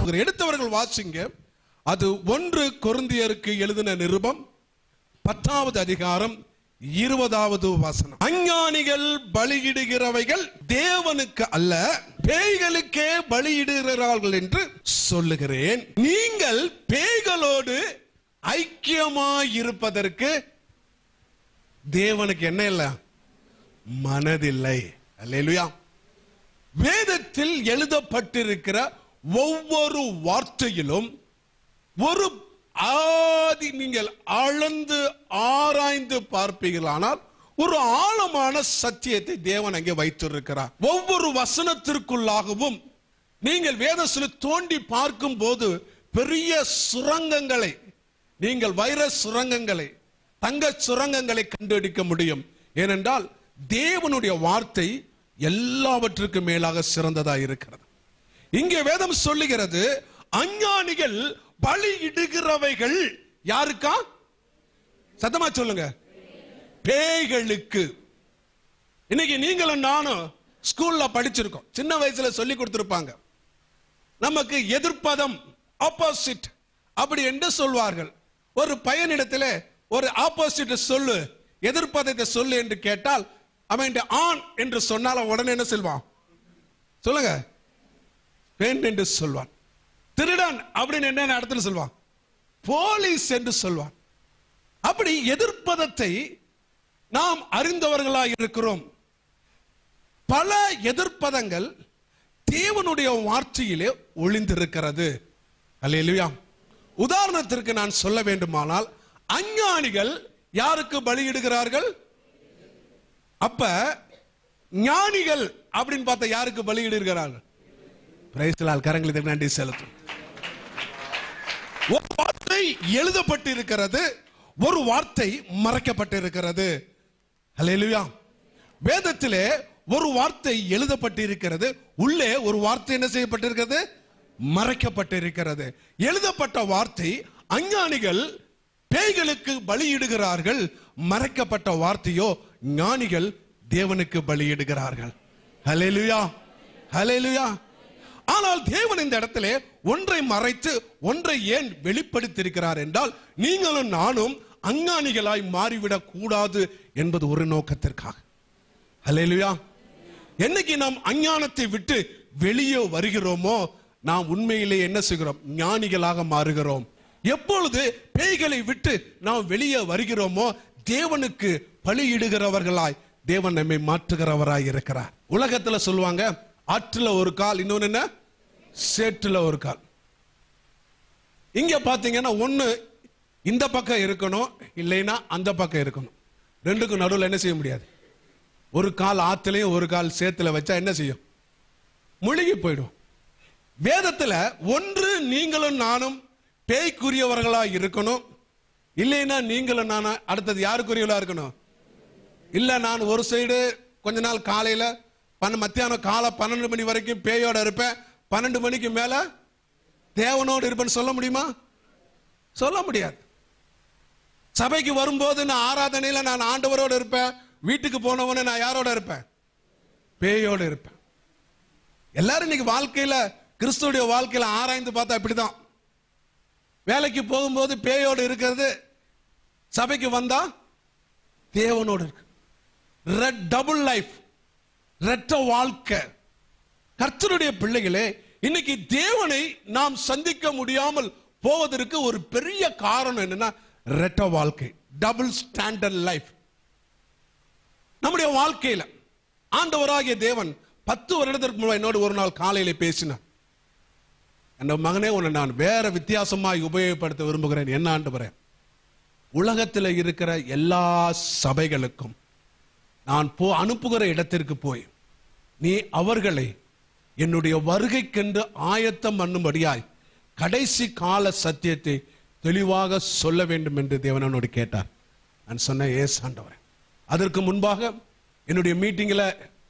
விரும்புகிறேன். எடுத்தவர்கள் வாசிங்க. அது 1 கொரிந்தியருக்கு எழுதின நிருபம் 10வது அதிகாரம் 20வது வசனம். அஞ்ஞானிகள் பலியிடுகிறவைகள் தேவனுக்கு அல்ல, பேய்களுக்கே பலியிடுகிறார்கள் என்று சொல்லுகிறேன். நீங்கள் பேய்களோடு ஐக்கியமாய் இருப்பதற்கு தேவனுக்கு என்ன இல்லை? மனதில்லை. அல்லேலூயா. வேதத்தில் எழுதப்பட்டிருக்கிற ஒவ்வொரு வார்த்தையிலும் ஒரு நீங்கள் அளந்து ஆராய்ந்து பார்ப்பீர்களானால் ஒரு ஆழமான சத்தியத்தை தேவன் அங்கே வைத்திருக்கிறார். ஒவ்வொரு வசனத்திற்குள்ளாகவும் நீங்கள் வேதத்தில் தோண்டி பார்க்கும் போது பெரிய சுரங்கங்களை, நீங்கள் வைர சுரங்கங்களை, தங்க சுரங்கங்களை கண்டுபிடிக்க முடியும். ஏனென்றால் தேவனுடைய வார்த்தை எல்லாவற்றுக்கும் மேலாக சிறந்ததாக இருக்கிறது. இங்கே வேதம் சொல்லுகிறது, அஞ்ஞானிகள் பலியிடுகிறவைகள் யாருக்கா? சத்தமா சொல்லுங்க. பேய்களுக்கு. இன்னைக்கு நீங்களும் நானும் ஸ்கூல்ல படிச்சிருக்கோம். சின்ன வயசுல சொல்லி கொடுத்திருப்பாங்க. நமக்கு எதிர்ப்பதம், ஆப்போசிட் அப்படி என்று சொல்வார்கள். ஒரு பையனிடத்தில் ஒரு ஆப்போசிட் சொல்லு, எதிர்ப்பதத்தை சொல்லு என்று கேட்டால் அவன் ஆண் என்று சொன்னால் உடனே என்ன சொல்வான்? சொல்லுங்க. பெண் என்று சொல்வான். திருடன் அப்படின்னு என்ன இடத்துல சொல்வான்? போலீஸ் என்று சொல்வான். அப்படி எதிர்ப்பதத்தை நாம் அறிந்தவர்களாக இருக்கிறோம். பல எதிர்ப்பதங்கள் தேவனுடைய வார்த்தையிலே ஒளிந்திருக்கிறது. அல்லேலூயா. உதாரணத்திற்கு நான் சொல்ல வேண்டுமானால், அஞ்ஞானிகள் யாருக்கு பலியிடுகிறார்கள்? அப்ப ஞானிகள் அப்படின்னு பார்த்தா யாருக்கு பலியிடுகிறார்கள்? பிரைஸ்லால் கரங்களுக்கு நன்றி செலுத்தும். ஒரு வார்த்தை எழுதப்பட்டு இருக்கிறது, ஒரு வார்த்தை மறைக்கப்பட்டு இருக்கிறது. அல்லேலூயா. வேதத்திலே ஒரு வார்த்தை எழுதப்பட்டு இருக்கிறது, உள்ளே ஒரு வார்த்தை என்ன செய்யப்பட்டிருக்கிறது? மறைக்கப்பட்டு இருக்கிறது. எழுதப்பட்ட வார்த்தை அஞ்ஞானிகள் பேய்களுக்கு பலியிடுகிறார்கள், மறைக்கப்பட்ட வார்த்தையோ ஞானிகள் தேவனுக்கு பலியிடுகிறார்கள். ஹல்லேலூயா, ஹல்லேலூயா. ஆனால் தேவன் இந்த இடத்திலே ஒன்றை மறைத்து ஒன்றை ஏன் வெளிப்படுத்தியிருக்கிறார் என்றால், நீங்களும் நானும் அஞ்ஞானிகளாய் மாறிவிடக் கூடாது என்பது ஒரு நோக்கத்திற்காக. ஹல்லேலூயா. என்னைக்கு நாம் அஞ்ஞானத்தை விட்டு வெளியே வருகிறோமோ, நாம் உண்மையிலே என்ன செய்கிறோம்? ஞானிகளாக மாறுகிறோம். எப்பொழுது பேய்களை விட்டு நாம் வெளியே வருகிறோமோ, தேவனுக்கு பலியிடுகிறவர்களாய் தேவன் நம்மை மாற்றுகிறவராய் இருக்கிறார். உலகத்துல சொல்லுவாங்க, ஆற்றுல ஒரு கால், இன்னொன்னு என்ன? சேற்றுல ஒரு கால். இங்க பாத்தீங்கன்னா ஒண்ணு இந்த பக்கம் இருக்கணும், இல்லைன்னா அந்த பக்கம் இருக்கணும். ரெண்டுக்கும் நடுவில் என்ன செய்ய முடியாது. ஒரு கால் ஆத்துலயும் ஒரு கால் சேத்துல வச்சா என்ன செய்யும்? முழுகி போயிடும். வேதத்துல ஒன்று நீங்களும் நானும் பேய்க்குரியவர்களா இருக்கணும், இல்லைன்னா நீங்களும் நானும் அடுத்தது யாருக்குரியவர்களா இருக்கணும்? இல்ல நான் ஒரு சைடு கொஞ்ச நாள் காலையில மத்தியானம் காலை 12 மணி வரைக்கும் பேயோட இருப்பேன், 12 மணிக்கு மேல தேவனோடு இருப்பேன்னு சொல்ல முடியுமா? சொல்ல முடியாது. சபைக்கு வரும்போது நான் ஆராதனையில நான் ஆண்டவரோடு இருப்பேன், வீட்டுக்கு போனவனே நான் யாரோட இருப்பேன்? பேயோடு இருப்பேன். எல்லாரும் இன்னைக்கு வாழ்க்கையில, கிறிஸ்துடைய வாழ்க்கையில ஆராய்ந்து பார்த்தா இப்படிதான். வேலைக்கு போகும்போது பேயோடு இருக்கிறது, சபைக்கு வந்தா தேவனோடு இருக்கு. டபுள் லைஃப், இரட்ட வாழ்க்கை. கர்த்தருடைய பிள்ளைகளே, இன்னைக்கு தேவனை நாம் சந்திக்க முடியாமல் போவதற்கு ஒரு பெரிய காரணம் என்னன்னா, இரட்ட வாழ்க்கை, டபுள் ஸ்டாண்டர்ட் லைஃப். நம்முடைய வாழ்க்கையில ஆண்டவராகிய தேவன் 10 வருடத்திற்கு முன்னாடி என்னோடு ஒரு நாள் காலையில பேசினார். அந்த மகனே, உன்னை நான் வேற வித்தியாசமாய் உபயோகப்படுத்த விரும்புகிறேன். என்ன ஆண்டவரே? உலகத்தில் இருக்கிற எல்லா சபைகளுக்கும் நான் அனுப்புகிற இடத்திற்கு போய் நீ அவர்களை என்னுடைய வருகைக்கென்று ஆயத்தம் பண்ணும்படியாய் கடைசி கால சத்தியத்தை தெளிவாக சொல்ல வேண்டும் என்று தேவனோடு கேட்டார். நான் சொன்னேன், ஏஸ் ஆண்டவரே. அதற்கு முன்பாக என்னுடைய மீட்டிங்கில்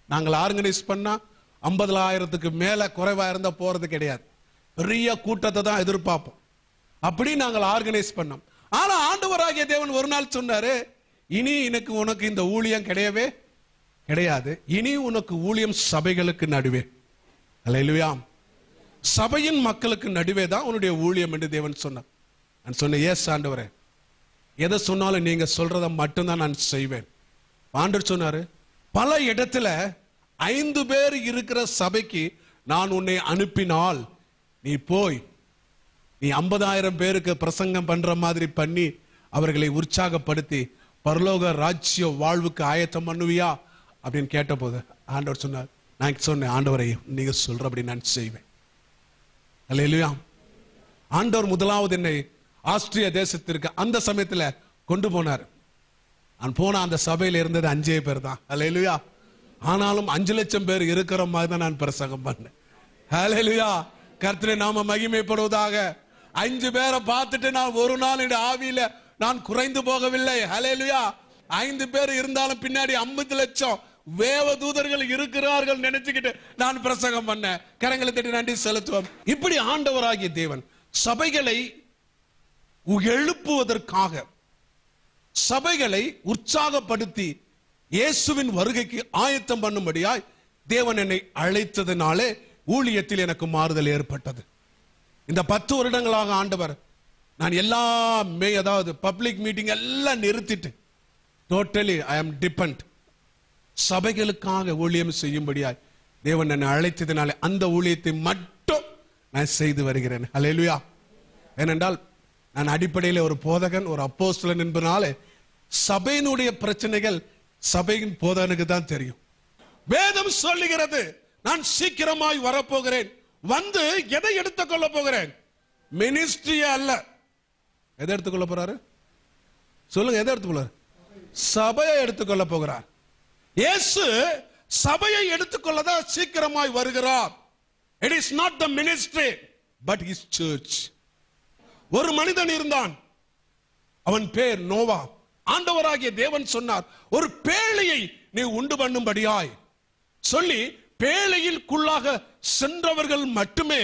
நாங்கள் ஆர்கனைஸ் பண்ணா 50,000க்கு மேல குறைவா இருந்தா போறது கிடையாது. பெரிய கூட்டத்தை தான் எதிர்பார்ப்போம். அப்படி நாங்கள் ஆர்கனைஸ் பண்ணோம். ஆனா ஆண்டவராகிய தேவன் ஒரு நாள் சொன்னாரு, இனி எனக்கு உனக்கு இந்த ஊழியம் கிடையவே கிடையாது, இனி உனக்கு ஊழியம் சபைகளுக்கு நடுவே. அல்லேலூயா. சபையின் மக்களுக்கு நடுவே தான் உன்னுடைய ஊழியம் என்று தேவன் சொன்னார். நான் சொன்னேன், எஸ் ஆண்டவரே, எதை சொன்னாலும் நீங்க சொல்றதை மட்டும்தான் நான் செய்வேன். ஆண்டவர் சொன்னாரு, பல இடத்துல 5 பேர் இருக்கிற சபைக்கு நான் உன்னை அனுப்பினால் நீ போய் நீ 50,000 பேருக்கு பிரசங்கம் பண்ற மாதிரி பண்ணி அவர்களை உற்சாகப்படுத்தி பரலோக ராஜ்ய வாழ்வுக்கு ஆயத்தம் பண்ணுவியா அப்படின்னு கேட்ட போது ஆண்டவர் சொன்னார், நான் சொன்னேன், ஆண்டவரை நீங்க சொல்றபடி நான் செய்வேன். அல்லேலூயா. ஆண்டவர் முதலாவது என்னை ஆஸ்திரிய தேசத்திற்கு அந்த சமயத்துல கொண்டு போனார். நான் போன அந்த சபையில இருந்தது 5 பேர் தான். அல்லேலூயா. ஆனாலும் 5 லட்சம் பேர் இருக்கிற மாதிரி தான் நான் பிரசங்கம் பண்ணேன். அல்லேலூயா. கர்த்தருடைய நாம மகிமைப்படுவதாக. 5 பேரை பார்த்துட்டு நான் ஒரு நாள் இந்த ஆவியில நான் குறைந்து போகவில்லை. அல்லேலூயா. 5 பேர் இருந்தாலும் பின்னாடி 50 லட்சம் வேவ தூதர்கள் இருக்கிறார்கள் நினைச்சுக்கிட்டு நான் பிரசங்கம் பண்ணேன். கரங்களை தட்டி நன்றி செலுத்துவோம். இப்படி ஆண்டவராகிய தேவன் சபைகளை எழுப்புவதற்காக, சபைகளை உற்சாகப்படுத்தி இயேசுவின் வருகைக்கு ஆயத்தம் பண்ணும்படியாய் தேவன் என்னை அழைத்ததினாலே ஊழியத்தில் எனக்கு மாறுதல் ஏற்பட்டது. இந்த 10 வருடங்களாக ஆண்டவர் நான் எல்லாமே, அதாவது பப்ளிக் மீட்டிங் எல்லாம் நிறுத்திட்டு டோட்டலி ஐ அம் டிபெண்ட் சபைகளுக்காக ஊழியம் செய்யும்படியாய் தேவன் என்னை அழைத்ததினாலே அந்த ஊழியத்தை மட்டும் நான் செய்து வருகிறேன். அல்லேலூயா. ஏனென்றால் நான் அடிப்படையில் ஒரு போதகன், ஒரு அப்போஸ்தலன் என்பதனாலே சபையினுடைய பிரச்சனைகள் சபையின் போதகனுக்கு தான் தெரியும். வேதம் சொல்லுகிறது, நான் சீக்கிரமாய் வரப்போகிறேன். வந்து எதை எடுத்துக்கொள்ள போகிறேன்? மினிஸ்ட்ரிய அல்ல. எதை எடுத்துக்கொள்ள போறாரு சொல்லுங்க? எதை எடுத்துக்கொள்ள? சபையை எடுத்துக்கொள்ள போகிறார். இயேசு சபையை எடுத்துக்கொள்ளதான் சீக்கிரமாய் வருகிறார். It is not the ministry but his church. ஒரு மனிதன் இருந்தான், அவன் பேர் நோவா. ஆண்டவராகிய தேவன் சொன்னார், ஒரு பேழையை நீ உண்டு பண்ணும்படியாய் சொல்லி பேழையிற்குள்ளாக சென்றவர்கள் மட்டுமே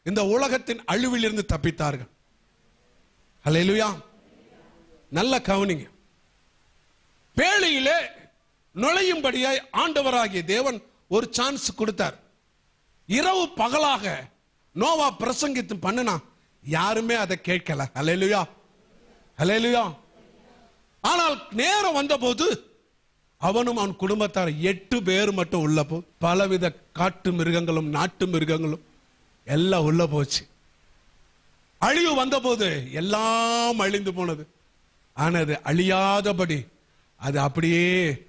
இந்த உலகத்தின் அழிவிலிருந்து தப்பித்தார்கள். அல்லேலூயா. நல்ல கவனிங்க. பேழையிலே நுழையும்படியாய் ஆண்டவராகிய தேவன் ஒரு சான்ஸ் கொடுத்தார். இரவு பகலாக நோவா பிரசங்கித்து பண்ணினா யாருமே அதை கேட்கல. அல்லேலூயா. அல்லேலூயா. ஆனால் நேரம் வந்தபோது அவனும் அவன் குடும்பத்தார் 8 பேர் மட்டும் உள்ள போ, பலவித காட்டு மிருகங்களும் நாட்டு மிருகங்களும் எல்லாம் உள்ள போச்சு. அழிவு வந்தபோது எல்லாம் அழிந்து போனது. ஆனது அழியாதபடி அது அப்படியே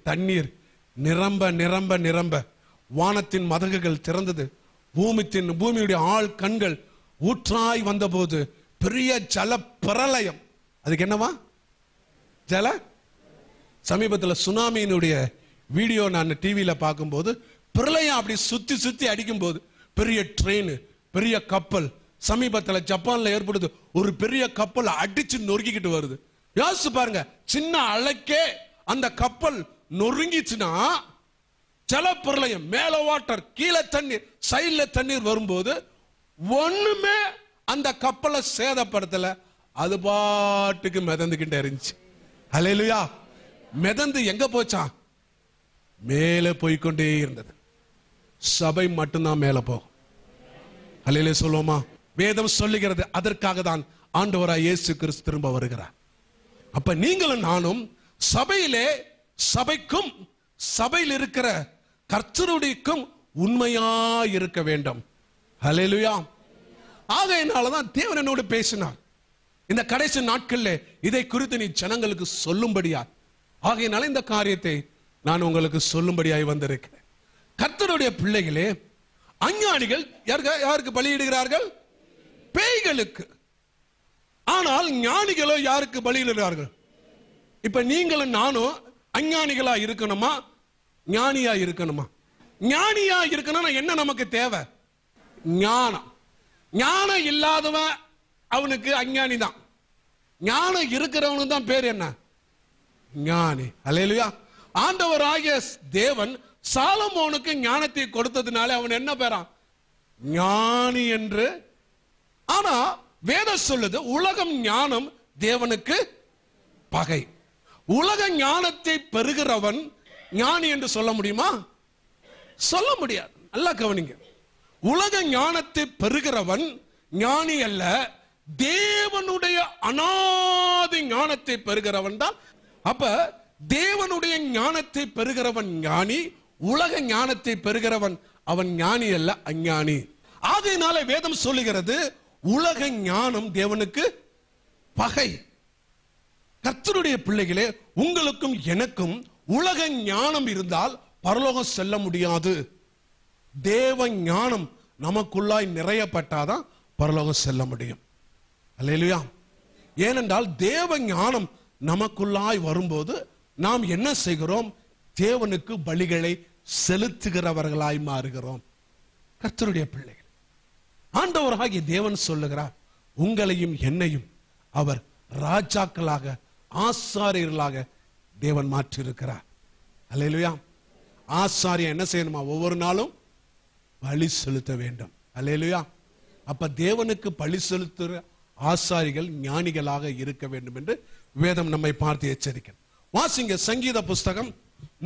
தண்ணீர் நிரம்ப நிரம்ப நிரம்ப வானத்தின் மதகுகள் திறந்தது. பூமியுடைய ஆள் கண்கள் ஊற்றாய் வந்தபோது பெரிய ஜல பிரளயம். அதுக்கு என்னவா? ஜல. சமீபத்தில் சுனாமியினுடைய வீடியோ நான் டிவியில பார்க்கும்போது பிரளயம் அப்படி சுத்தி சுத்தி அடிக்கும் போது பெரிய ட்ரெயின், பெரிய கப்பல், சமீபத்தில் ஜப்பான்ல ஏற்படுது, ஒரு பெரிய கப்பல் அடிச்சு நொறுக்கிக்கிட்டு வருது. யோசிச்சு பாருங்க, சின்ன அலைக்கே அந்த கப்பல் நொறுங்கிச்சுன்னா ஜல பிரளயம், மேல வாட்டர், கீழே தண்ணீர், சைட்ல தண்ணீர் வரும்போது ஒண்ணுமே அந்த கப்பலை சேதப்படுத்தல, அது பாட்டுக்கு மிதந்துகிட்டே இருந்துச்சு. அல்லேலூயா. மிதந்து எங்க போச்சா? மேலே போய்கொண்டே இருந்தது. சபை மட்டும்தான் மேல போகும். அல்லேலூயா சொல்லுவோமா? வேதம் சொல்லுகிறது, அதற்காக தான் ஆண்டவராய் இயேசு கிறிஸ்து திரும்ப வருகிறார். அப்ப நீங்களும் நானும் சபையிலே, சபைக்கும் சபையில் இருக்கிற கர்த்தருடைக்கும் உண்மையா இருக்க வேண்டும். அல்லேலூயா. ஆகையினாலதான் தேவன் என்னோடு பேசினார், இந்த கடைசி நாட்களில் இதை குறித்து நீ ஜனங்களுக்கு சொல்லும்படியா. ஆகையினால இந்த காரியத்தை நான் உங்களுக்கு சொல்லும்படியாய் வந்திருக்கிறேன். கர்த்தருடைய பிள்ளைகளே, அஞ்ஞானிகள் யாருக்கு பலியிடுகிறார்கள்? பேய்களுக்கு. ஆனால் ஞானிகளோ யாருக்கு பலியிடுகிறார்கள்? இப்ப நீங்களும் நானும் அஞ்ஞானிகளா இருக்கணுமா, ஞானியா இருக்கணுமா? ஞானியா இருக்கணும்னா என்ன நமக்கு தேவை? ஞானம். ஞானம் இல்லாதவன் அவனுக்கு அஞ்ஞானி தான். ஞானம் இருக்கிறவனுக்கு தான் பேர் என்ன? ஞானி. அல்லேலூயா. ஆண்டவராகிய தேவன் சாலமோனுக்கு ஞானத்தை கொடுத்ததுனால அவன் என்ன பேரான்? ஞானி என்று. ஆனா வேதம் சொல்லுது, உலகம் ஞானம் தேவனுக்கு பகை. உலக ஞானத்தை பெறுகிறவன் ஞானி என்று சொல்ல முடியுமா? சொல்ல முடியாது. நல்லா கவனிங்க. உலக ஞானத்தை பெறுகிறவன் ஞானி அல்ல, தேவனுடைய அநாதி ஞானத்தை பெறுகிறவன் தான். அப்ப தேவனுடைய ஞானத்தை பெறுகிறவன் ஞானி, உலக ஞானத்தை பெறுகிறவன் அவன் ஞானி அல்ல, அஞ்ஞானி. ஆகையினால வேதம் சொல்லுகிறது உலக ஞானம் தேவனுக்கு பகை. கர்த்தருடைய பிள்ளைகளே, உங்களுக்கும் எனக்கும் உலக ஞானம் இருந்தால் பரலோகம் செல்ல முடியாது. தேவ ஞானம் நமக்குள்ளாய் நிறையப்பட்டாதான் பரலோகம் செல்ல முடியும். அல்லேலூயா. ஏனென்றால் தேவ ஞானம் நமக்குள்ளாய் வரும்போது நாம் என்ன செய்கிறோம்? தேவனுக்கு பலிகளை செலுத்துகிறவர்களாய் மாறுகிறோம். கர்த்தருடைய பிள்ளைகள், ஆண்டவராகிய தேவன் சொல்லுகிறார், உங்களையும் என்னையும் அவர் ராஜாக்களாக ஆசாரியர்களாக தேவன் மாற்றி இருக்கிறார். அல்லேலூயா. ஆசாரியன் என்ன செய்யணுமா? ஒவ்வொரு நாளும் பலி செலுத்த வேண்டும். அல்லேலூயா. அப்ப தேவனுக்கு பலி செலுத்துகிற ஆசாரிகள் ஞானிகளாக இருக்க வேண்டும் என்று வேதம் நம்மை பார்த்து எச்சரிக்கிறது. வாசிங்க சங்கீத புஸ்தகம்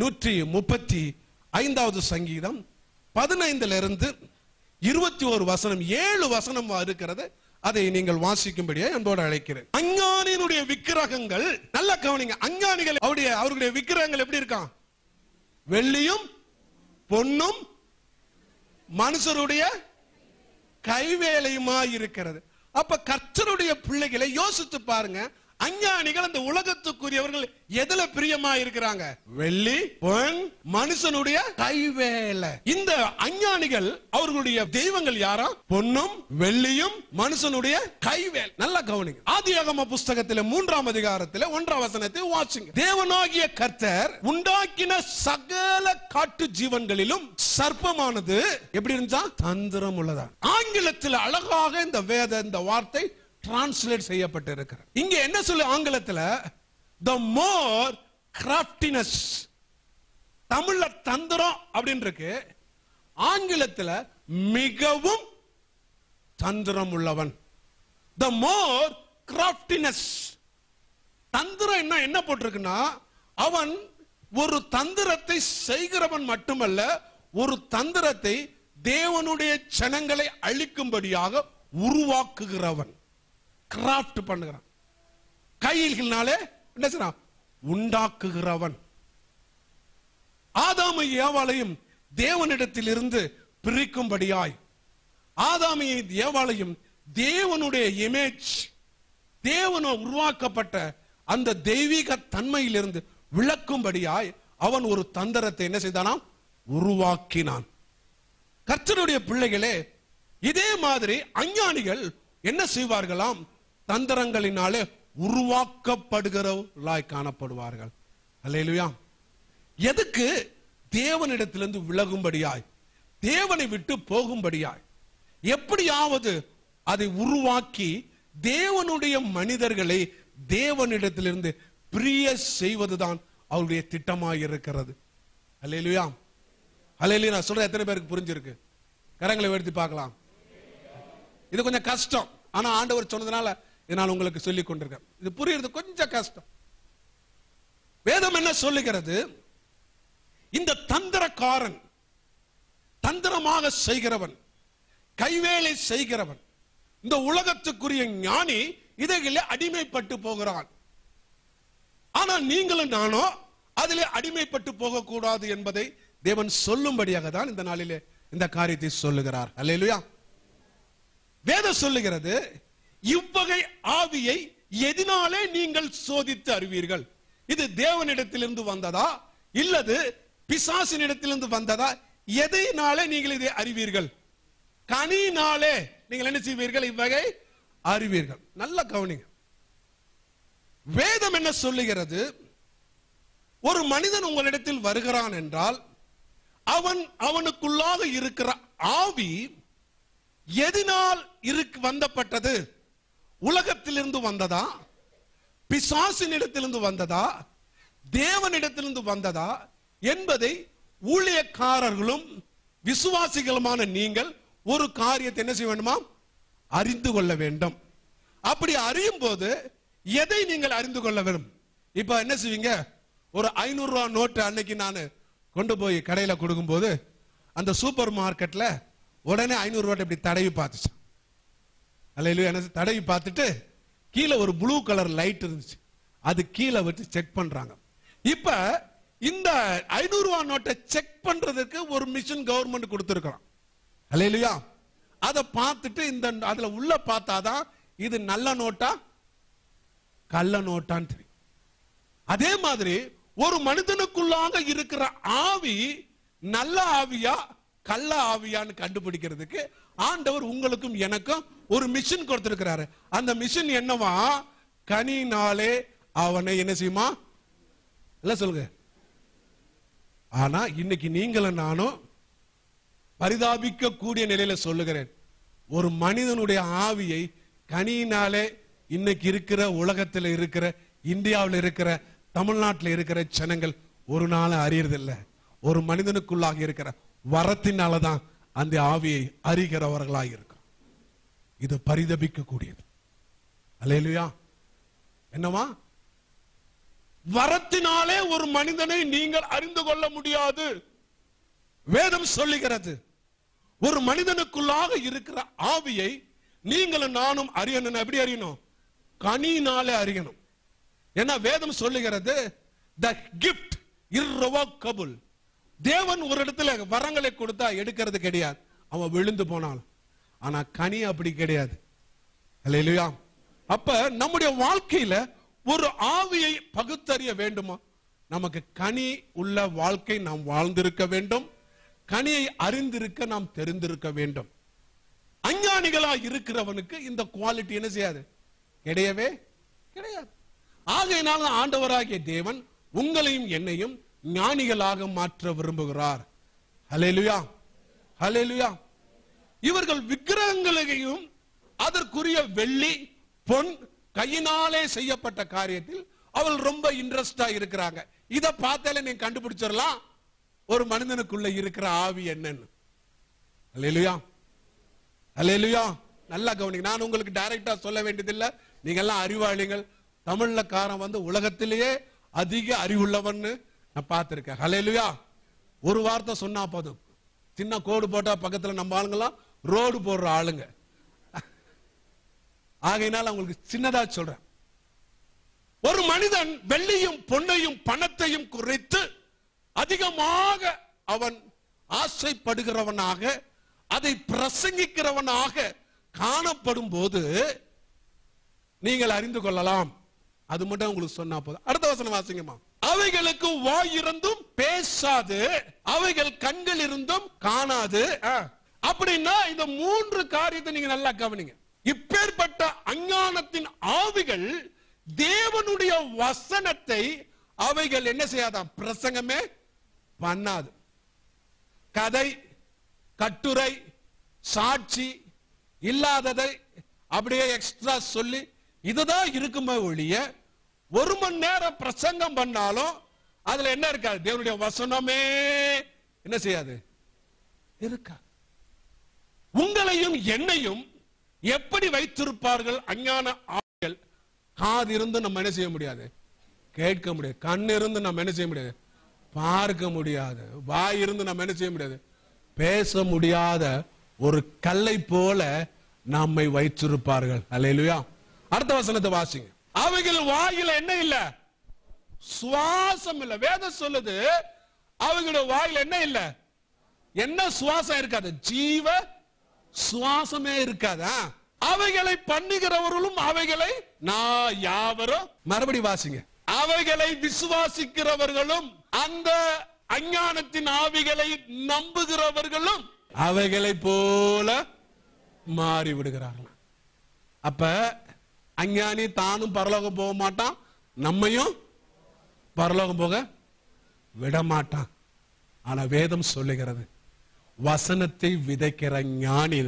135வது சங்கீதம் 15 21 வசனம், 7 வசனம் இருக்கிறது. அதை நீங்கள் வாசிக்கும்படியா அன்போடு அழைக்கிறேன். அஞ்ஞானியினுடைய விக்கிரகங்கள், நல்ல கவனிங்க, அஞ்ஞானிகள் அவருடைய விக்கிரகங்கள் எப்படி இருக்கான்? வெள்ளியும் பொன்னும் மனுஷருடைய கைவேலையுமா இருக்கிறது. அப்ப கர்த்தருடைய பிள்ளைகளை யோசித்து பாருங்க. அஞ்ஞானிகள் அந்த உலகத்துக்குரியவர்கள் எதுல பிரியமா இருக்கிறாங்க? வெள்ளி, பொன், மனுஷனுடைய கைவேலை. இந்த அஞ்ஞானிகள் அவர்களுடைய தெய்வங்கள் யாரா? பொன்னும் வெள்ளியும் மனுஷனுடைய கைவேலை. நல்லா கவனிங்க. ஆதியாகம புஸ்தகத்தில் 3ஆம் அதிகாரத்தில் 1ஆம் வசனத்தை வாசிங்க. தேவனாகிய கர்த்தர் உண்டாக்கின சகல காட்டு ஜீவன்களிலும் சர்ப்பமானது எப்படி இருந்தா? தந்திரம் உள்ளதா. ஆங்கிலத்தில் அழகாக இந்த வார்த்தை டிரான்ஸ்லேட் செய்யப்பட்டு இருக்கிறது. இங்க என்ன சொல்லு ஆங்கிலத்தில்? the more craftiness. தமிழ்ல தந்திரம் அப்படின்னு இருக்கு, ஆங்கிலத்தில் மிகவும் தந்திரம் உள்ளவன். the more craftiness. தந்திரம் என்ன போட்டிருக்குன்னா, அவன் ஒரு தந்திரத்தை செய்கிறவன் மட்டுமல்ல, ஒரு தந்திரத்தை தேவனுடைய ஜனங்களை அழிக்கும்படியாக உருவாக்குகிறவன், கிராஃப்ட் பண்ணுகிறான். கையினாலே என்ன செய்றான்? உண்டாக்குகிறவன். ஆதாமை ஏவாளையும் தேவனிடத்தில் இருந்து பிரிக்கும்படியாய், ஆதாமையை ஏவாளையும் தேவனுடைய இமேஜ், தேவன உருவாக்கப்பட்ட அந்த தெய்வீக தன்மையிலிருந்து விளக்கும்படியாய் அவன் ஒரு தந்திரத்தை என்ன செய்தானாம்? உருவாக்கினான். கர்த்தருடைய பிள்ளைகளே, இதே மாதிரி அஞ்ஞானிகள் என்ன செய்வார்களாம்? தந்திரங்களினாலே உருவாக்கப்படுகிறவர்களாய் காணப்படுவார்கள். அல்லேலூயா. எதுக்கு? தேவனிடத்திலிருந்து விலகும்படியாய், தேவனை விட்டு போகும்படியாய், எப்படியாவது அதை உருவாக்கி தேவனுடைய மனிதர்களை தேவனிடத்திலிருந்து பிரிய செய்வதுதான் அவருடைய திட்டமாய் இருக்கிறது. அல்லேலூயா. அல்லேலூயா. நான் சொல்ற எத்தனை பேருக்கு புரிஞ்சிருக்கு? கரங்களை உயர்த்தி பார்க்கலாம். இது கொஞ்சம் கஷ்டம், ஆனா ஆண்டவர் சொன்னதுனால நான் உங்களுக்கு சொல்லிக் கொண்டிருக்கேன். இது புரியுறது கொஞ்சம் கஷ்டம். வேதம் என்ன சொல்லுகிறது? இந்த தந்திரக்காரன், தந்திரமாக செய்கிறவன், கைவேலை செய்கிறவன், இந்த உலகத்துக்குரிய ஞானி இதைகளே அடிமைப்பட்டு போகிறான். ஆனா நீங்களும் நானோ அதிலே அடிமைப்பட்டு போகக்கூடாது என்பதை தேவன் சொல்லும்படியாக தான் இந்த நாளிலே இந்த காரியத்தை சொல்லுகிறார். அல்லேலூயா. வேதம் சொல்லுகிறது, இவ்வகை ஆவியை எதனாலே நீங்கள் சோதித்து அறிவீர்கள்? இது தேவனிடத்திலிருந்து வந்ததா இல்லது பிசாசினிடத்திலிருந்து வந்ததா? எதைனாலே நீங்கள் இதை அறிவீர்கள்? கனினாலே நீங்கள் என்ன செய்வீர்கள்? இவ்வகை அறிவீர்கள். நல்ல கவனிங்க. வேதம் என்ன சொல்லுகிறது? ஒரு மனிதன் உங்களிடத்தில் வருகிறான் என்றால் அவனுக்குள்ளாக இருக்கிற ஆவி எதனால் வந்தப்பட்டது? உலகத்திலிருந்து வந்ததா? பிசாசினிடத்திலிருந்து வந்ததா? தேவனிடத்திலிருந்து வந்ததா என்பதை ஊழியக்காரர்களும் விசுவாசிகளுமான நீங்கள் ஒரு காரியத்தை என்ன செய்ய வேண்டுமா? அறிந்து கொள்ள வேண்டும். அப்படி அறியும் போது எதை நீங்கள் அறிந்து கொள்ள வேண்டும்? இப்ப என்ன செய்வீங்க? ஒரு 500 ரூபாய் நோட்டு அன்னைக்கு நான் கொண்டு போய் கடையில் கொடுக்கும் போது அந்த சூப்பர் மார்க்கெட்ல உடனே 500 ரூபாய் இப்படி தடவி பார்த்துச்சு. அல்லேலூயா. என்ன தடவி பார்த்துட்டு கீழே ஒரு ப்ளூ கலர் லைட் இருந்துச்சு, அது கீழே வச்சு செக் பண்றாங்க. இப்ப இந்த 500 ரூபாய் நோட்டை செக் பண்றதுக்கு ஒரு மிஷின் கவர்மெண்ட் கொடுத்திருக்கலாம். அல்லேலூயா. அதை பார்த்துட்டு இந்த அதுல உள்ள பார்த்தாதான் இது நல்ல நோட்டா கள்ள நோட்டான்னு தெரியும். அதே மாதிரி ஒரு மனிதனுக்குள்ளாக இருக்கிற ஆவி நல்ல ஆவியா கள்ள ஆவியான்னு கண்டுபிடிக்கிறதுக்கு ஆண்டவர் உங்களுக்கும் எனக்கும் ஒரு மிஷின் கொடுத்திருக்கிறாரு. அந்த மிஷின் என்னவா? கனினாலே அவனை என்ன செய்யுமா? இல்ல சொல்லுங்க. ஆனா இன்னைக்கு நீங்களும் நானும் பரிதாபிக்க கூடிய நிலையில சொல்லுகிறேன், ஒரு மனிதனுடைய ஆவியை கனியினாலே இன்னைக்கு இருக்கிற உலகத்தில் இருக்கிற இந்தியாவில் இருக்கிற தமிழ்நாட்டில் இருக்கிற ஜனங்கள் ஒரு நாள் அறியறதில்லை. ஒரு மனிதனுக்குள்ளாக இருக்கிற வரத்தினாலதான் அந்த ஆவியை அறிகிறவர்களாக இருக்கும். இது பரிதபிக்க கூடியது. அல்லேலூயா. என்னவா? வரத்தினாலே ஒரு மனிதனை நீங்கள் அறிந்து கொள்ள முடியாது. வேதம் சொல்லுகிறது ஒரு மனிதனுக்குள்ளாக இருக்கிற ஆவியை நீங்களும் நானும் அறியணும். எப்படி அறியணும்? கனியினாலே அறியணும். ஏன்னா வேதம் சொல்லுகிறது the gift irrevocable. தேவன் ஒரு இடத்துல வரங்களை கொடுத்தா எடுக்கிறது கிடையாது, அவன் விழுந்து போனாலும். ஆனா கனி அப்படி கிடையாது. அல்லேலூயா. அப்ப நம்முடைய வாழ்க்கையில ஒரு ஆவியை பகுத்தறிய வேண்டுமா? நமக்கு கனி உள்ள வாழ்க்கை நாம் வாழ்ந்திருக்க வேண்டும். கனியை அறிந்திருக்க நாம் தெரிந்திருக்க வேண்டும். அஞ்ஞானிகளா இருக்கிறவனுக்கு இந்த குவாலிட்டி என்ன செய்யாது? கிடையவே கிடையாது. ஆகையினால ஆண்டவராகிய தேவன் உங்களையும் என்னையும் ஞானிகளாக மாற்ற விரும்புகிறார். ஹல்லேலூயா. ஹல்லேலூயா. இவர்கள் விக்கிரகங்களையும் அதற்குரிய வெள்ளி பொன் கையினாலே செய்யப்பட்ட காரியத்தில் அவள் ரொம்ப இன்ட்ரெஸ்டா இருக்கிறாங்க. இத பார்த்தாலே நீங்க கண்டுபிடிச்சிடலாம் ஒரு மனிதனுக்குள்ள இருக்கிற ஆவி என்னன்னு. அல்லேலூயா. அல்லேலூயா. நல்லா கவனிங்க. நான் உங்களுக்கு டைரக்டா சொல்ல வேண்டியதில்லை, நீங்க எல்லாம் அறிவாளிகள். தமிழ்ல காரன் வந்து உலகத்திலேயே அதிக அறிவுள்ளவன்னு நான் பார்த்திருக்கேன். ஹல்லேலூயா. ஒரு வார்த்தை சொன்னா போதும், சின்ன கோடு போட்டா பக்கத்துல நம்ம ஆளுங்களாம் ரோடு போடுற ஆளுங்க. ஆகையினால உங்களுக்கு சின்னதா சொல்றேன், ஒரு மனிதன் வெள்ளியும் பொன்னையும் பணத்தையும் குறைத்து அதிகமாக அவன் ஆசைப்படுகிறவனாக அதை பிரசங்கிக்கிறவனாக காணப்படும் போது நீங்கள் அறிந்து கொள்ளலாம். அது மட்டும் உங்களுக்கு சொன்னா போதும். அடுத்த வசனம் வாசிங்கம்மா. அவைகளுக்கு வாய் இருந்தும் பேசாது, அவைகள் கண்கள் இருந்தும் காணாது. அப்படின்னா இந்த மூன்று காரியத்தை நீங்க நல்லா கவனிங்க. இப்பேற்பட்ட அஞ்ஞானத்தின் ஆவிகள் தேவனுடைய வசனத்தை அவைகள் என்ன செய்யாதான்? பிரசங்கமே பண்ணாது. கதை, கட்டுரை, சாட்சி இல்லாததை அப்படியே எக்ஸ்ட்ரா சொல்லி இதுதான் இருக்குமே ஒழிய ஒரு மணி நேரம் பிரசங்கம் பண்ணாலும் அதுல என்ன இருக்காது? தேவனுடைய வசனமே என்ன செய்யாது? இருக்கா. உங்களையும் என்னையும் எப்படி வைத்திருப்பார்கள் அஞ்ஞான ஆவிகள்? காது இருந்து நம்ம என்ன செய்ய முடியாது? கேட்க முடியாது. கண் இருந்து நம்ம என்ன செய்ய முடியாது? பார்க்க முடியாது. வாய் இருந்து நம்ம என்ன செய்ய முடியாது? பேச முடியாத ஒரு கல்லை போல நம்மை வைத்திருப்பார்கள். அல்லேலூயா. அடுத்த வசனத்தை வாசிங்க. அவைகள் வாயில என்ன இல்ல? சுவாசம் இல்ல. வேதம் சொல்லுது அவைகளோட வாயில என்ன இல்ல? என்ன சுவாசம் இருக்காது? ஜீவ சுவாசமே இருக்காதா? அவைகளை பண்ணுகிறவர்களும் அவைகளை நான் யாவரும், மறுபடி வாசிங்க, அவைகளை விசுவாசிக்கிறவர்களும் அந்த அஞ்ஞானத்தின் ஆவிகளை நம்புகிறவர்களும் அவைகளை போல மாறி விடுகிறார்கள். அப்ப அஞ்ஞானி தானும் பரலோகம் போக மாட்டான், நம்மையும் பரலோகம் போக விட மாட்டான். ஆனா வேதம் சொல்லுகிறது வசனத்தை விதைக்கிற ஞானி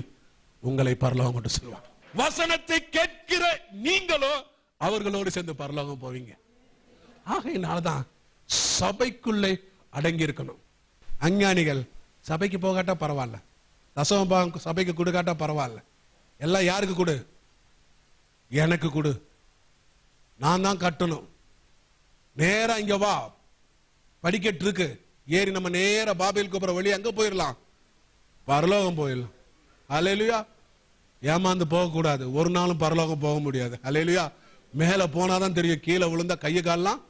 உங்களை பரலோகம் கொண்டு சொல்லுவாங்க. வசனத்தை கேட்கிற நீங்களோ அவர்களோடு சேர்ந்து பரலோகம் போவீங்க. ஆகையினால்தான் சபைக்குள்ளே அடங்கி இருக்கணும். அஞ்ஞானிகள் சபைக்கு போகாட்டா பரவாயில்ல, தசமபாகம் சபைக்கு கொடுக்காட்டா பரவாயில்ல, எல்லாம் யாருக்கு கொடு? எனக்கு கொடு, நான் தான் கட்டணும். நேரா இங்க வா, படிக்கட்டு இருக்கு, ஏறி நம்ம நேர பாபேல் கோபுர வழி அங்க போயிடலாம், பரலோகம் போயிடலாம். அல்லேலூயா. ஏமாந்து போக கூடாது. ஒரு நாளும் பரலோகம் போக முடியாது. அல்லேலூயா. மேல போனாதான் தெரியும், கீழே விழுந்தா கையை கால்லாம்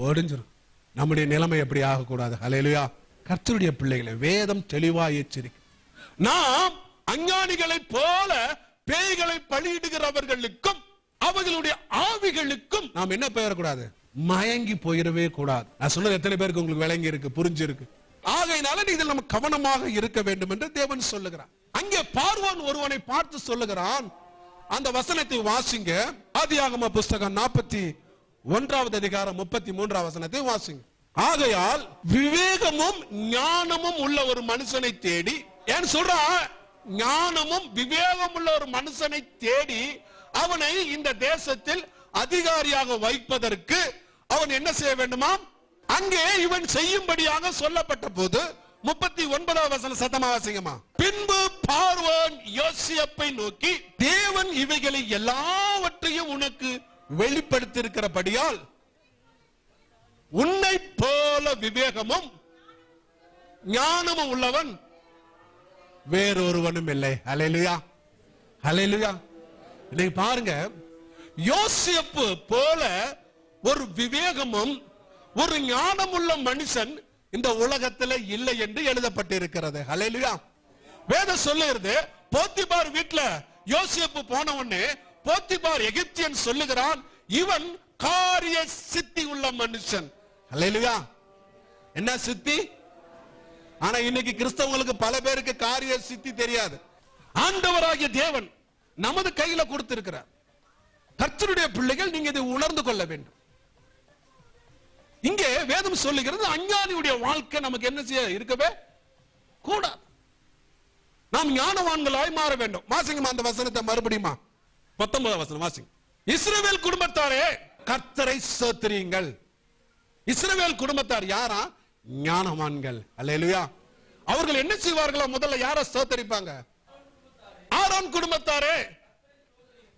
ஒடிஞ்சிரும். நம்முடைய நிலைமை எப்படி ஆகக்கூடாது. அல்லேலூயா. கர்த்தருடைய பிள்ளைகளை வேதம் தெளிவா எச்சரிக்கை. நாம் அஞ்ஞானிகளை போல பேய்களை பலியிடுகிறவர்களுக்கும் அவர்களுடைய ஆவிகளுக்கும் நாம் என்ன பெயரக்கூடாது, மயங்கி போயிடவே கூடாது. நான் சொன்னது எத்தனை பேருக்கு உங்களுக்கு விளங்கி இருக்கு, புரிஞ்சிருக்கு? ஆகையினால இதில் நம்ம கவனமாக இருக்க வேண்டும் என்று தேவன் சொல்லுகிறார். அங்கே பார்வோன் ஒருவனை பார்த்து சொல்லுகிறான். அந்த வசனத்தை வாசிங்க. ஆதியாகம புஸ்தகம் 41வது அதிகாரம் 33வது வசனத்தை வாசிங்க. ஆகையால் விவேகமும் ஞானமும் உள்ள ஒரு மனுஷனை தேடி, ஏன் சொல்றா, ஞானமும் விவேகம் உள்ள ஒரு மனுஷனை தேடி அவனை இந்த தேசத்தில் அதிகாரியாக வைப்பதற்கு அவன் என்ன செய்ய வேண்டுமா? அங்கே இவன் செய்யும்படியாக சொல்லப்பட்ட போது 39வது வசனம் சத்தமா வாசிங்கம்மா. பின்பு பார்வோன் யோசேப்பை நோக்கி, தேவன் இவைகளை எல்லாவற்றையும் உனக்கு வெளிப்படுத்தியிருக்கிறபடியால் உன்னை போல விவேகமும் ஞானமும் உள்ளவன் வேறொருவனும் இல்லை. அல்லேலூயா. அல்லேலூயா. இன்னைக்கு பாருங்க, யோசேப்பு போல ஒரு விவேகமும் ஒரு ஞானமுள்ள மனுஷன் இந்த உலகத்தில் இல்லை என்று எழுதப்பட்டிருக்கிறது. அல்லேலூயா. வேதம் சொல்லுகிறது, போத்திபார் வீட்டுல யோசேப்பு போன உடனே போத்திபார் எகிப்தியன் சொல்லுகிறான், இவன் காரிய சித்தி உள்ள மனுஷன். அல்லேலூயா. என்ன சித்தி? ஆனா இன்னைக்கு கிறிஸ்தவங்களுக்கு பல பேருக்கு காரிய சித்தி தெரியாது. ஆண்டவராகிய தேவன் நமது கையில கொடுத்திருக்கிறார். கர்த்தருடைய பிள்ளைகள், நீங்க இதை உணர்ந்து கொள்ள வேண்டும். இங்கே வேதம் சொல்லுகிறது, அஞ்ஞானியுடைய வாழ்க்கை நமக்கு என்ன செய்ய இருக்கவே கூடாது. நாம் ஞானவான்களாய் மாற வேண்டும். வாசிங்க அந்த வசனத்தை மறுபடியுமா. 19வது வசனம் வாசிங்க. இஸ்ரவேல் குடும்பத்தாரே கர்த்தரை ஸ்தோத்திரியுங்கள். இஸ்ரவேல் குடும்பத்தார் யாரா? ஞானவான்கள். அல்லேலூயா. அவர்கள் என்ன செய்வார்களா? முதல்ல யாரை ஸ்தோத்திரிப்பாங்க? ஆரோன் குடும்பத்தாரே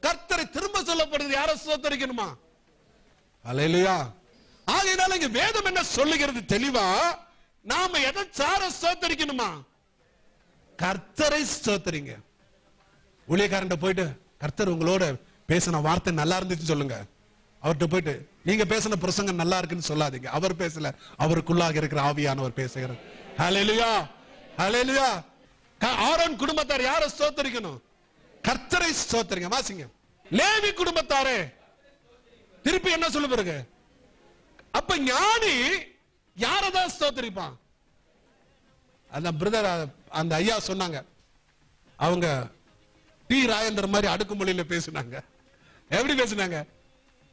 கர்த்தரை. திரும்ப சொல்லப்படுது, யாரை ஸ்தோத்திரிக்கணுமா? அல்லேலூயா. ஆகையினால இங்க வேதம் என்ன சொல்லுகிறது தெளிவா, நாம எதை சார ஸ்தோத்திரிக்கணுமா? கர்த்தரை ஸ்தோத்திரிங்க. ஊழியக்காரன் போயிட்டு, கர்த்தர் உங்களோட பேசின வார்த்தை நல்லா இருந்துச்சு சொல்லுங்க. அவர்கிட்ட போயிட்டு, நீங்க பேசின பிரசங்கம் நல்லா இருக்குன்னு சொல்லாதீங்க. அவர் பேசல, அவருக்குள்ளாக இருக்கிற ஆவியானவர் பேசுகிறார். ஹல்லேலூயா. ஹல்லேலூயா. ஆரோன் குடும்பத்தார் யாரை ஸ்தோத்திரிக்கணும்? கர்த்தரை ஸ்தோத்திரிங்க. வாசிங்க. லேவி குடும்பத்தாரே திருப்பி என்ன சொல்ல பிறகு? அப்ப ஞானி யாரதான் ஸ்தோத்திரிப்பான்? அந்த பிரதர், அந்த ஐயா சொன்னாங்க, அவங்க டி ராஜேந்திர மாதிரி அடுக்குமொழியில பேசினாங்க. எப்படி பேசினாங்க?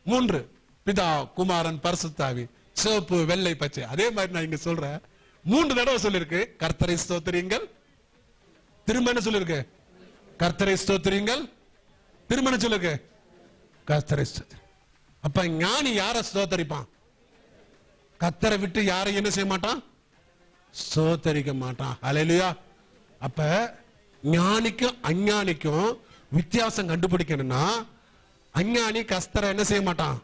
3 பிதா குமாரன் பரிசுத்தாவி, சிவப்பு வெள்ளை பச்சை. அதே மாதிரி நான் இங்க சொல்றேன், 3 தடவை சொல்லிருக்கு கர்த்தரை ஸ்தோத்திரியுங்கள். திரும்ப என்ன சொல்லிருக்கு? கர்த்தரை ஸ்தோத்திரியுங்கள். திரும்ப என்ன சொல்லிருக்கு? கர்த்தரை ஸ்தோத்திரி. அப்ப ஞானி யாரை ஸ்தோத்தரிப்பான்? கர்த்தரை விட்டு யாரை என்ன செய்ய மாட்டான்? ஸ்தோத்தரிக்க மாட்டான். அல்லேலூயா. அப்ப ஞானிக்கும் அஞ்ஞானிக்கும் வித்தியாசம் கண்டுபிடிக்கணும்னா, அஞ்ஞானி கர்த்தரை என்ன செய்ய மாட்டான்?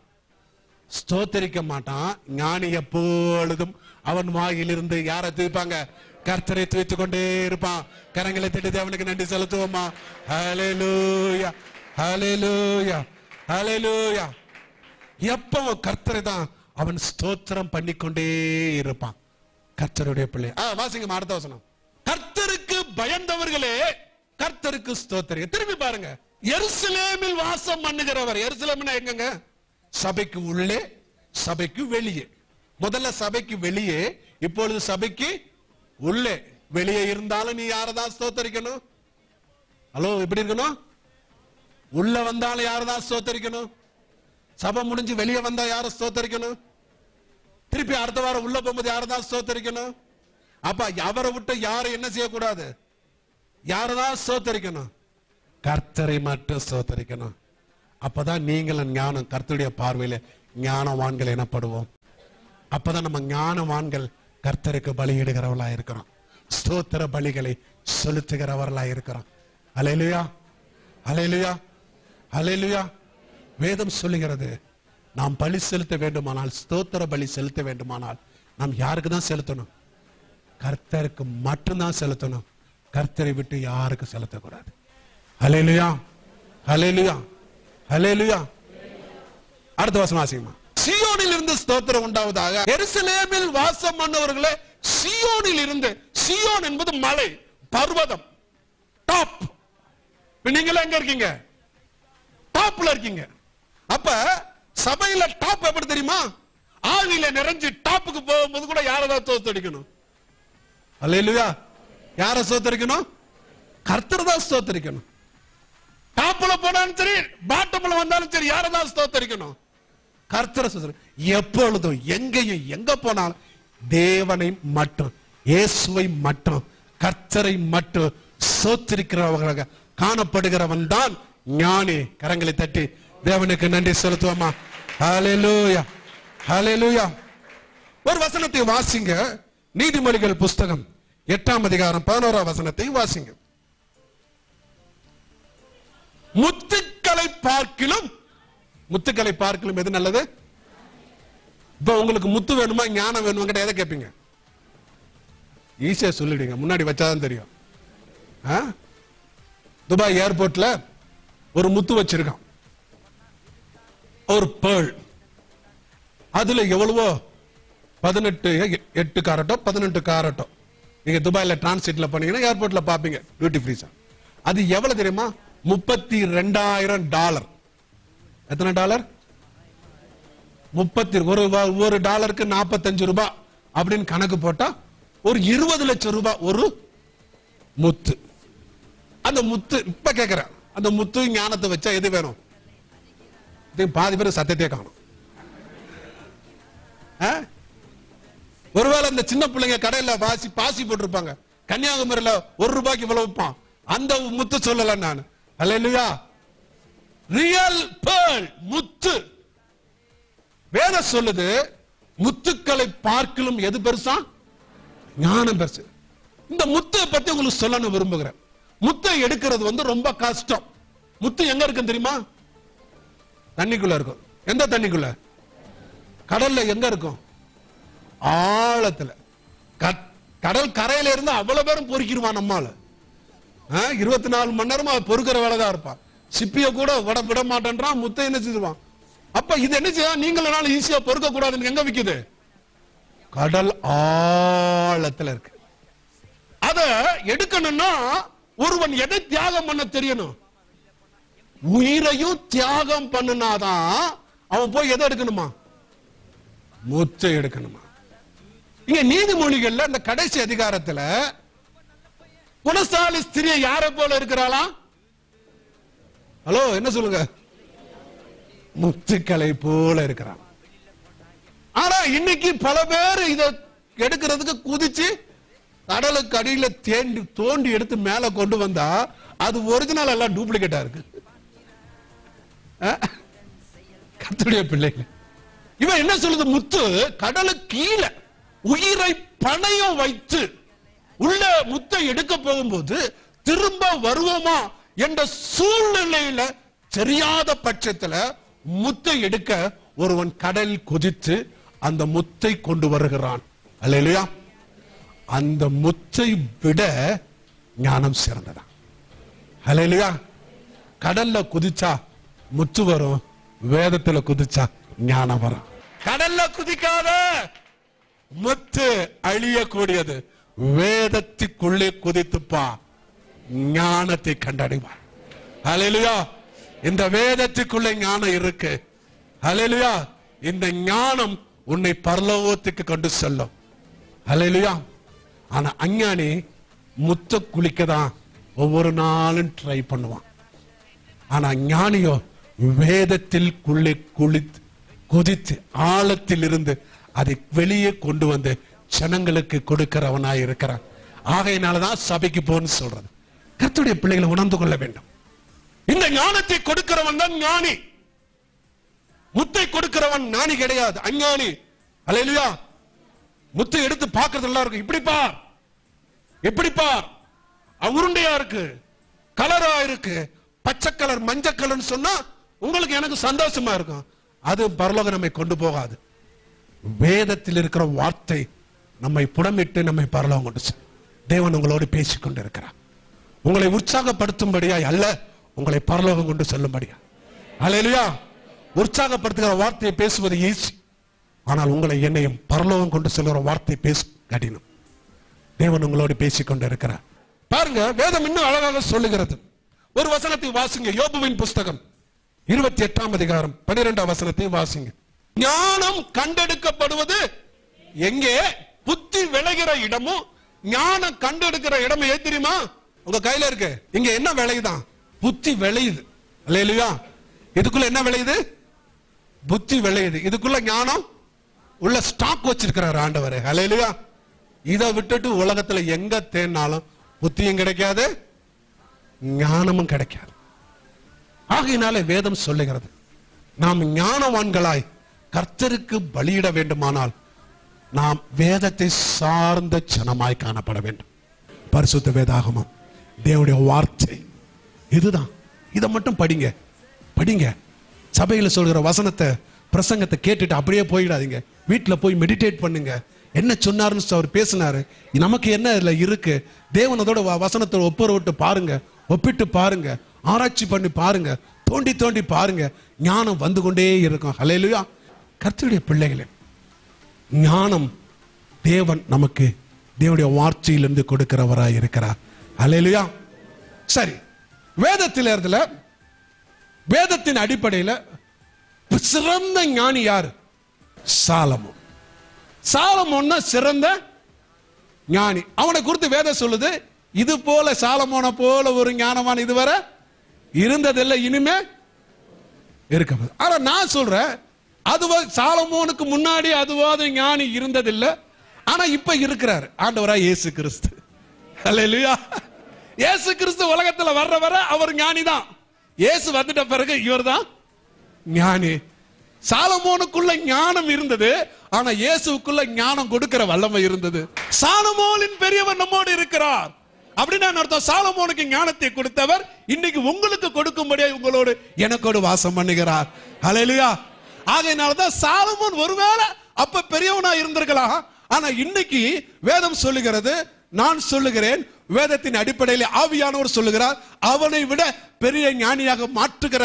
ஸ்தோத்தரிக்க மாட்டான். ஞானி எப்பொழுதும் அவன் வாயிலிருந்து யாரை துதிப்பாங்க? கர்த்தரை துதித்துக் கொண்டே இருப்பான். கரங்களை தட்டி தேவனுக்கு நன்றி செலுத்துவோமா? ஹல்லேலூயா. ஹல்லேலூயா. ஹல்லேலூயா. எப்பவும் கர்த்தரை தான் அவன் ஸ்தோத்திரம் பண்ணிக்கொண்டே இருப்பான். கர்த்தருடைய பிள்ளை. வாசிங்க அடுத்த வசனம். கர்த்தருக்கு பயந்தவர்களே கர்த்தருக்கு ஸ்தோத்திரிங்க. திரும்பி பாருங்க. எருசலேமில் வாசம் பண்ணுகிறவர். எருசலேம்னா எங்கங்க? சபைக்கு உள்ளே, சபைக்கு வெளியே. முதல்ல சபைக்கு வெளியே, இப்பொழுது சபைக்கு உள்ளே. வெளியே இருந்தாலும் நீ யாரதான் ஸ்தோத்தரிக்கணும்? ஹலோ, எப்படி இருக்கணும்? உள்ள வந்தாலும் யாரதான் ஸ்தோத்தரிக்கணும்? சபை முடிஞ்சு வெளியே வந்தா யார ஸ்தோத்தரிக்கணும்? திருப்பி அடுத்த வாரம் உள்ள போகும்போது யாரதான் ஸ்தோத்தரிக்கணும்? அப்ப அவரை விட்டு யாரும் என்ன செய்யக்கூடாது? யாரதான் ஸ்தோத்தரிக்கணும்? கர்த்தரை மட்டும் ஸ்தோத்தரிக்கணும். அப்பதான் நீங்கள் ஞானம், கர்த்தருடைய பார்வையில ஞானவான்கள் எனப்படுவோம். அப்பதான் நம்ம ஞானவான்கள் கர்த்தருக்கு பலியிடுகிறவர்களா இருக்கிறோம். ஸ்தோத்திர பலிகளை செலுத்துகிறவர்களா இருக்கிறோம். அல்லேலூயா. அல்லேலூயா. அல்லேலூயா. வேதம் சொல்லுகிறது, நாம் பலி செலுத்த வேண்டுமானால், ஸ்தோத்திர பலி செலுத்த வேண்டுமானால் நாம் யாருக்கு தான் செலுத்தணும்? கர்த்தருக்கு மட்டும்தான் செலுத்தணும். கர்த்தரை விட்டு யாருக்கு செலுத்தக்கூடாது. ஹல்லேலூயா, ஹல்லேலூயா, ஹல்லேலூயா. அடுத்த வசனம் வாசிங்கம்மா. சீயோனில் இருந்து ஸ்தோத்திரம் உண்டாவதாக. எருசலேமில் வாசம் பண்ணவர்களே, சீயோனில் இருந்து. சீயோன் என்பது மலை, பர்வதம், டாப். நீங்க எங்க இருக்கீங்க? டாப்ல இருக்கீங்க. அப்ப சபையில டாப் எப்படி தெரியுமா? ஆவியில நிறைஞ்சு டாப்புக்கு போகும்போது கூட யாரதான் ஸ்தோத்திரிக்கணும்? அல்லேலூயா. யார ஸ்தோத்திரிக்கணும்? கர்த்தர் தான் ஸ்தோத்திரிக்கணும். டாப்ல போனாலும் சரி, பாட்டம்ல வந்தாலும் சரி, யாரதான் ஸ்தோத்திரிக்கணும்? கர்த்தரை ஸ்தோத்திரிக்கணும். எப்பொழுதும் எங்கேயும் எங்க போனாலும் தேவனை மட்டும், இயேசுவை மட்டும், கர்த்தரை மட்டும் ஸ்தோத்திரிக்கிறவர்களாக காணப்படுகிறவன் தான் ஞானி. கரங்களை தட்டி தேவனுக்கு நன்றி செலுத்துவோமா? ஹல்லேலூயா, ஹல்லேலூயா. ஒரு வசனத்தை வாசிங்க. நீதிமொழிகள் புஸ்தகம் 8ஆம் அதிகாரம் 11ஆம் வசனத்தை வாசிங்க. முத்துக்களை பார்க்கிலும், முத்துக்களை பார்க்கிலும் எது நல்லது? இப்ப உங்களுக்கு முத்து வேணுமா ஞானம் வேணுமா எதை கேட்பீங்க? ஈஸியா சொல்லிடுங்க, முன்னாடி வச்சாதான் தெரியும். துபாய் ஏர்போர்ட்ல ஒரு முத்து வச்சிருக்கான், ஒரு பேர்ல். அதுல எவ்வளவோ 18 காரட்டோ 18 காரட்டோ. நீங்க துபாயில டிரான்சிட்ல பண்ணீங்கன்னா ஏர்போர்ட்ல பாப்பீங்க, டியூட்டி ஃப்ரீ. அது எவ்வளவு தெரியுமா? $32,000. எத்தனை டாலர்? ஒரு டாலருக்கு 45 ரூபாய் அப்படின்னு கணக்கு போட்டா ஒரு 20 லட்சம் ரூபாய் ஒரு முத்து. அந்த முத்து இப்ப கேக்குற, அந்த முத்து ஞானத்தை வச்சா எது வேணும்? பாதி பேர் சத்தியத்தை காணும். ஒருவேளை இந்த சின்ன பிள்ளைங்க கடையில பாசி போட்டிருப்பாங்க, கன்னியாகுமரியில ₹1 இவ்வளவு வைப்பான், அந்த முத்து சொல்லல நான். அல்லேலூயா. ரியல் பேர்ல், முத்து. வேதம் சொல்லுது முத்துக்களை பார்க்கலும் எது பெருசா? ஞானம் பெருசு. இந்த முத்தை பத்தி உங்களுக்கு சொல்லணும் விரும்புகிறேன். முத்தை எடுக்கிறது ரொம்ப கஷ்டம். முத்து எங்க இருக்கு தெரியுமா? தண்ணிக்குள்ள இருக்கும். எந்த தண்ணிக்குள்ள? கடல்ல. எங்க இருக்கும்? ஆழத்துல. கடல் கரையில இருந்து அவ்வளவு பேரும் பொறுக்கிடுவான் நம்மால. 24 மணி நேரமா பொறுக்கிற வேலைதான் இருப்பான். சிப்பிய கூட விட மாட்டேன்றான், முத்தை என்ன செஞ்சிருவான். அப்ப இது என்ன செய்ய? நீங்களால ஈஸியா பொறுக்க கூடாதுன்னு எங்க விக்குது? கடல் ஆழத்துல இருக்கு. அத எடுக்கணும்னா ஒருவன் எதை தியாகம் பண்ண தெரியணும்? உயிரையும் தியாகம் பண்ணினாதான் அவன் போய் எதை எடுக்கணுமா? முத்தை எடுக்கணுமா? இங்க நீதிமொழிகள்ல இந்த கடைசி அதிகாரத்துல குணசாலி ஸ்திரியை யாரை போல இருக்கிறாளா? ஹலோ, என்ன சொல்லுங்க? முத்துக்களை போல இருக்கிறான். ஆனா இன்னைக்கு பல பேர் இத எடுக்கிறதுக்கு குதிச்சு கடலுக்கு அடியில தோண்டி எடுத்து மேல கொண்டு வந்தா அது ஒரிஜினல் எல்லாம் டூப்ளிகேட்டா இருக்கு. கர்த்தருடைய பிள்ளைகள், இவன் என்ன சொல்லுது? முத்து கடலுக்கு கீழே உயிரை பணயம் வைத்து உள்ள முத்தை எடுக்க போகும்போது திரும்ப வருவோமா என்ற சூழ்நிலையில தெரியாத பட்சத்துல முத்தை எடுக்க ஒருவன் கடல் குதித்து அந்த முத்தை கொண்டு வருகிறான். அல்லேலூயா. அந்த முத்தை விட ஞானம் சிறந்ததா? அல்லேலூயா. கடல்ல குதிச்சா முத்து வரும், வேதத்துல குதிச்சா ஞானம் வரும். கடல்ல குதிக்காத, முத்து அழியக்கூடியது. வேதத்துக்குள்ளே குதித்துப்பா, ஞானத்தை கண்டடைவார். அல்லேலூயா. இந்த வேதத்துக்குள்ளே ஞானம் இருக்கு. அல்லேலூயா. இந்த ஞானம் உன்னை பரலோகத்துக்கு கொண்டு செல்லும். அல்லேலூயா. ஆனா அஞ்ஞானி முத்த குளிக்கதான் ஒவ்வொரு நாளும் ட்ரை பண்ணுவான். ஆனா ஞானியோ வேதத்தில் குதித்து ஆழத்தில் இருந்து அதை வெளியே கொண்டு வந்து ஜனங்களுக்கு கொடுக்கிறவனாய் இருக்கிறான். ஆகையினாலதான் சபைக்கு போன்னு சொல்றது. கர்த்தருடைய பிள்ளைகளை உணர்ந்து கொள்ள வேண்டும். இந்த ஞானத்தை கொடுக்கிறவன் தான் ஞானி. முத்தை கொடுக்கிறவன் ஞானி கிடையாது, அஞ்ஞானி. அல்லேலூயா. முத்தை எடுத்து பார்க்கறது எல்லாம் இருக்கு. இப்படி பார், எப்படி பார், உருண்டையா இருக்கு, கலரா இருக்கு, பச்சை கலர் மஞ்சள் கலர் சொன்னா உங்களுக்கு எனக்கு சந்தோஷமா இருக்கும். அது பரலோகம் நம்மை கொண்டு போகாது. வேதத்தில் இருக்கிற வார்த்தை நம்மை புடமிட்டு நம்மை பரலோகம் கொண்டு செல்லும். தேவன் உங்களோடு பேசிக் கொண்டிருக்கிறார். உங்களை உற்சாகப்படுத்தும்படியாய் அல்ல, உங்களை பரலோகம் கொண்டு செல்லும்படியா. அல்லேலூயா. உற்சாகப்படுத்துகிற வார்த்தையை பேசுவது ஈஸி, ஆனால் உங்களை என்னையும் பரலோகம் கொண்டு செல்லுகிற வார்த்தையை பேச கடினம். தேவன் உங்களோடு பேசிக் கொண்டிருக்கிறார். பாருங்க, வேதம் இன்னும் அழகாக சொல்லுகிறது. ஒரு வசனத்தை வாசிங்க. யோபுவின் புஸ்தகம் 28ஆம் அதிகாரம் 12ஆம் வசனத்தை வாசிங்க. ஞானம் கண்டெடுக்கப்படுவது எங்கே? புத்தி விளைகிற இடமும் ஞானம் கண்டெடுக்கிற இடமும் ஏன் தெரியுமா? உங்க கையில இருக்கு. இங்க என்ன விளையுதான்? புத்தி விளையுது. அல்லேலூயா. இதுக்குள்ள என்ன விளையுது? புத்தி விளையுது. இதுக்குள்ள ஞானம் உள்ள ஸ்டாக் வச்சிருக்கிறார் ஆண்டவர். அல்லேலூயா. இதை விட்டுட்டு உலகத்துல எங்க தேடினாலும் புத்தியும் கிடைக்காது, ஞானமும் கிடைக்காது. ஆகையினாலே வேதம் சொல்லுகிறது, நாம் ஞானவான்களாய் கர்த்தருக்கு பலியிட வேண்டுமானால் நாம் வேதத்தை சார்ந்த ஜனமாய் காணப்பட வேண்டும். பரிசுத்த வேதாகமம், தேவனுடைய வார்த்தை இதுதான். இதை மட்டும் படிங்க படிங்க. சபையில் சொல்கிற வசனத்தை, பிரசங்கத்தை கேட்டுட்டு அப்படியே போயிடாதீங்க. வீட்டில் போய் மெடிடேட் பண்ணுங்க. என்ன சொன்னாருன்னு அவர் பேசினாரு, நமக்கு என்ன இதுல இருக்கு, தேவனதோட வசனத்தை ஒப்புரவிட்டு பாருங்க, ஒப்பிட்டு பாருங்க, ஆராய்ச்சி பண்ணி பாருங்க, தோண்டி தோண்டி பாருங்க. ஞானம் வந்து கொண்டே இருக்கும். ஹல்லேலூயா. கர்த்தருடைய பிள்ளைகளே, ஞானம் தேவன் நமக்கு தேவனுடைய வார்த்தையிலிருந்து கொடுக்கிறவராய் இருக்கிறார். ஹல்லேலூயா. சரி, வேதத்தில வேதத்தின் அடிப்படையில் சிறந்த ஞானி யாரு? சாலமோன். சாலமோன் சிறந்த ஞானி. அவனை குறித்து வேதம் சொல்லுது, இது போல சாலமோனை போல ஒரு ஞானமான இதுவரை இருந்ததில்லை, இனிமே இருக்க. ஆனா நான் சொல்றேன், அதுவா சாலமோனுக்கு முன்னாடி அதுவாத ஞானி இருந்ததில்லை, ஆனா இப்ப இருக்கிறார் ஆண்டவராய் இயேசு கிறிஸ்து. அல்லேலூயா. இயேசு கிறிஸ்து உலகத்துல வர அவர் ஞானி தான். இயேசு வந்துட்ட பிறகு இவர் தான் ஞானி. சாலமோனுக்குள்ள ஞானம் இருந்தது, ஆனா இயேசுக்குள்ள ஞானம் கொடுக்கிற வல்லமை இருந்தது. சாலமோனின் பெரியவர் நம்மோடு இருக்கிறார் அப்படின்னு அர்த்தம். சாலமோனுக்கு ஞானத்தை கொடுத்தவர் இன்னைக்கு உங்களுக்கு கொடுக்கும்படியா உங்களோடு எனக்கோடு வாசம் பண்ணுகிறார். ஹல்லேலூயா. ஆகையினாலதான் சாலமோன் ஒருவேளை அப்ப பெரியவனா இருந்திருக்கலாம், ஆனா இன்னைக்கு வேதம் சொல்லுகிறது, நான் சொல்லுகிறேன், வேதத்தின் அடிப்படையில் ஆவியானவர் சொல்லுகிறார், அவனை விட பெரிய ஞானியாக மாற்றுகிற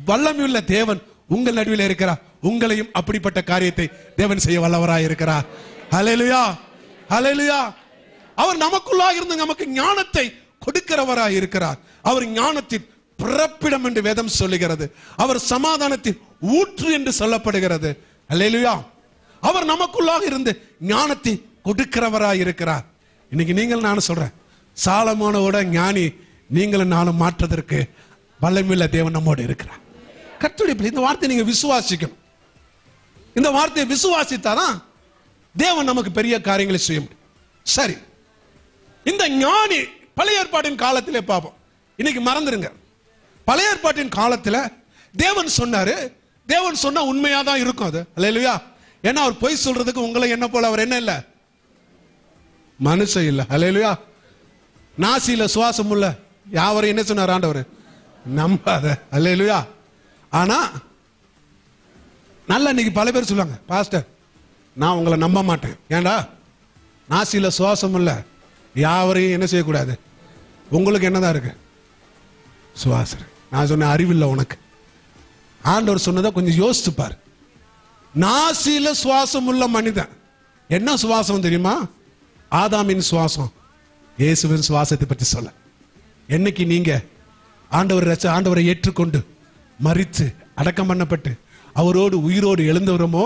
வல்லமையுள்ள தேவன் உங்கள் நடுவில் இருக்கிறார். உங்களையும் அப்படிப்பட்ட காரியத்தை தேவன் செய்ய வல்லவராய் இருக்கிறார். ஹல்லேலூயா. ஹல்லேலூயா. அவர் நமக்குள்ளாக இருந்து நமக்கு ஞானத்தை கொடுக்கிறவராய் இருக்கிறார். அவர் ஞானத்தின் பிறப்பிடம் என்று வேதம் சொல்லுகிறது. அவர் சமாதானத்தின் ஊற்று என்று சொல்லப்படுகிறது. ஹல்லேலூயா. அவர் நமக்குள்ளாக இருந்து ஞானத்தை கொடுக்கிறவராய் இருக்கிறார். இன்னைக்கு நீங்கள் நானும் சொல்றேன், சாலமோனோட ஞானி நீங்களும் நானும் மாற்றுவதற்கு வல்லமையுள்ள தேவன் நம்மோடு இருக்கிறார். கர்த்தருடைய இந்த வார்த்தையை நீங்க விசுவாசிக்கணும். இந்த வார்த்தையை விசுவாசித்தாதான் தேவன் நமக்கு பெரிய காரியங்களை செய்ய முடியும். சரி, இந்த ஞானி பழைய ஏற்பாட்டின் காலத்திலே பார்ப்போம். இன்னைக்கு மறந்துருங்க. பழைய ஏற்பாட்டின் காலத்துல தேவன் சொன்னாரு, தேவன் சொன்னா உண்மையா தான் இருக்கும் அது. அல்லேலூயா. ஏன்னா அவர் பொய் சொல்றதுக்கு உங்களை என்ன போல அவர் என்ன இல்ல, மனுஷன் இல்ல. அல்லேலூயா. நாசியில சுவாசம் உள்ள யாவரையும் என்ன சொன்னார் ஆண்டவர்? நம்பாத. அல்லேலூயா. ஆனா நல்ல இன்னைக்கு பல பேர் சொல்லுவாங்க, பாஸ்டர் நான் உங்களை நம்ப மாட்டேன். ஏண்டா? நாசியில சுவாசம் இல்ல, யாவரையும் என்ன செய்யக்கூடாது. உங்களுக்கு என்னதான் இருக்கு? சுவாசம். நான் சொன்ன அறிவில்லை உனக்கு. ஆண்டவர் சொன்னதை கொஞ்சம் யோசிச்சு பாரு. நாசியில சுவாசம் உள்ள மனிதன் என்ன சுவாசம் தெரியுமா? ஆதாமின் சுவாசம். இயேசுவின் சுவாசத்தை பற்றி சொல்ல. என்னைக்கு நீங்க ஆண்டவரை ஏற்றுக்கொண்டு மரித்து அடக்கம் பண்ணப்பட்டு அவரோடு உயிரோடு எழுந்தவரமோ,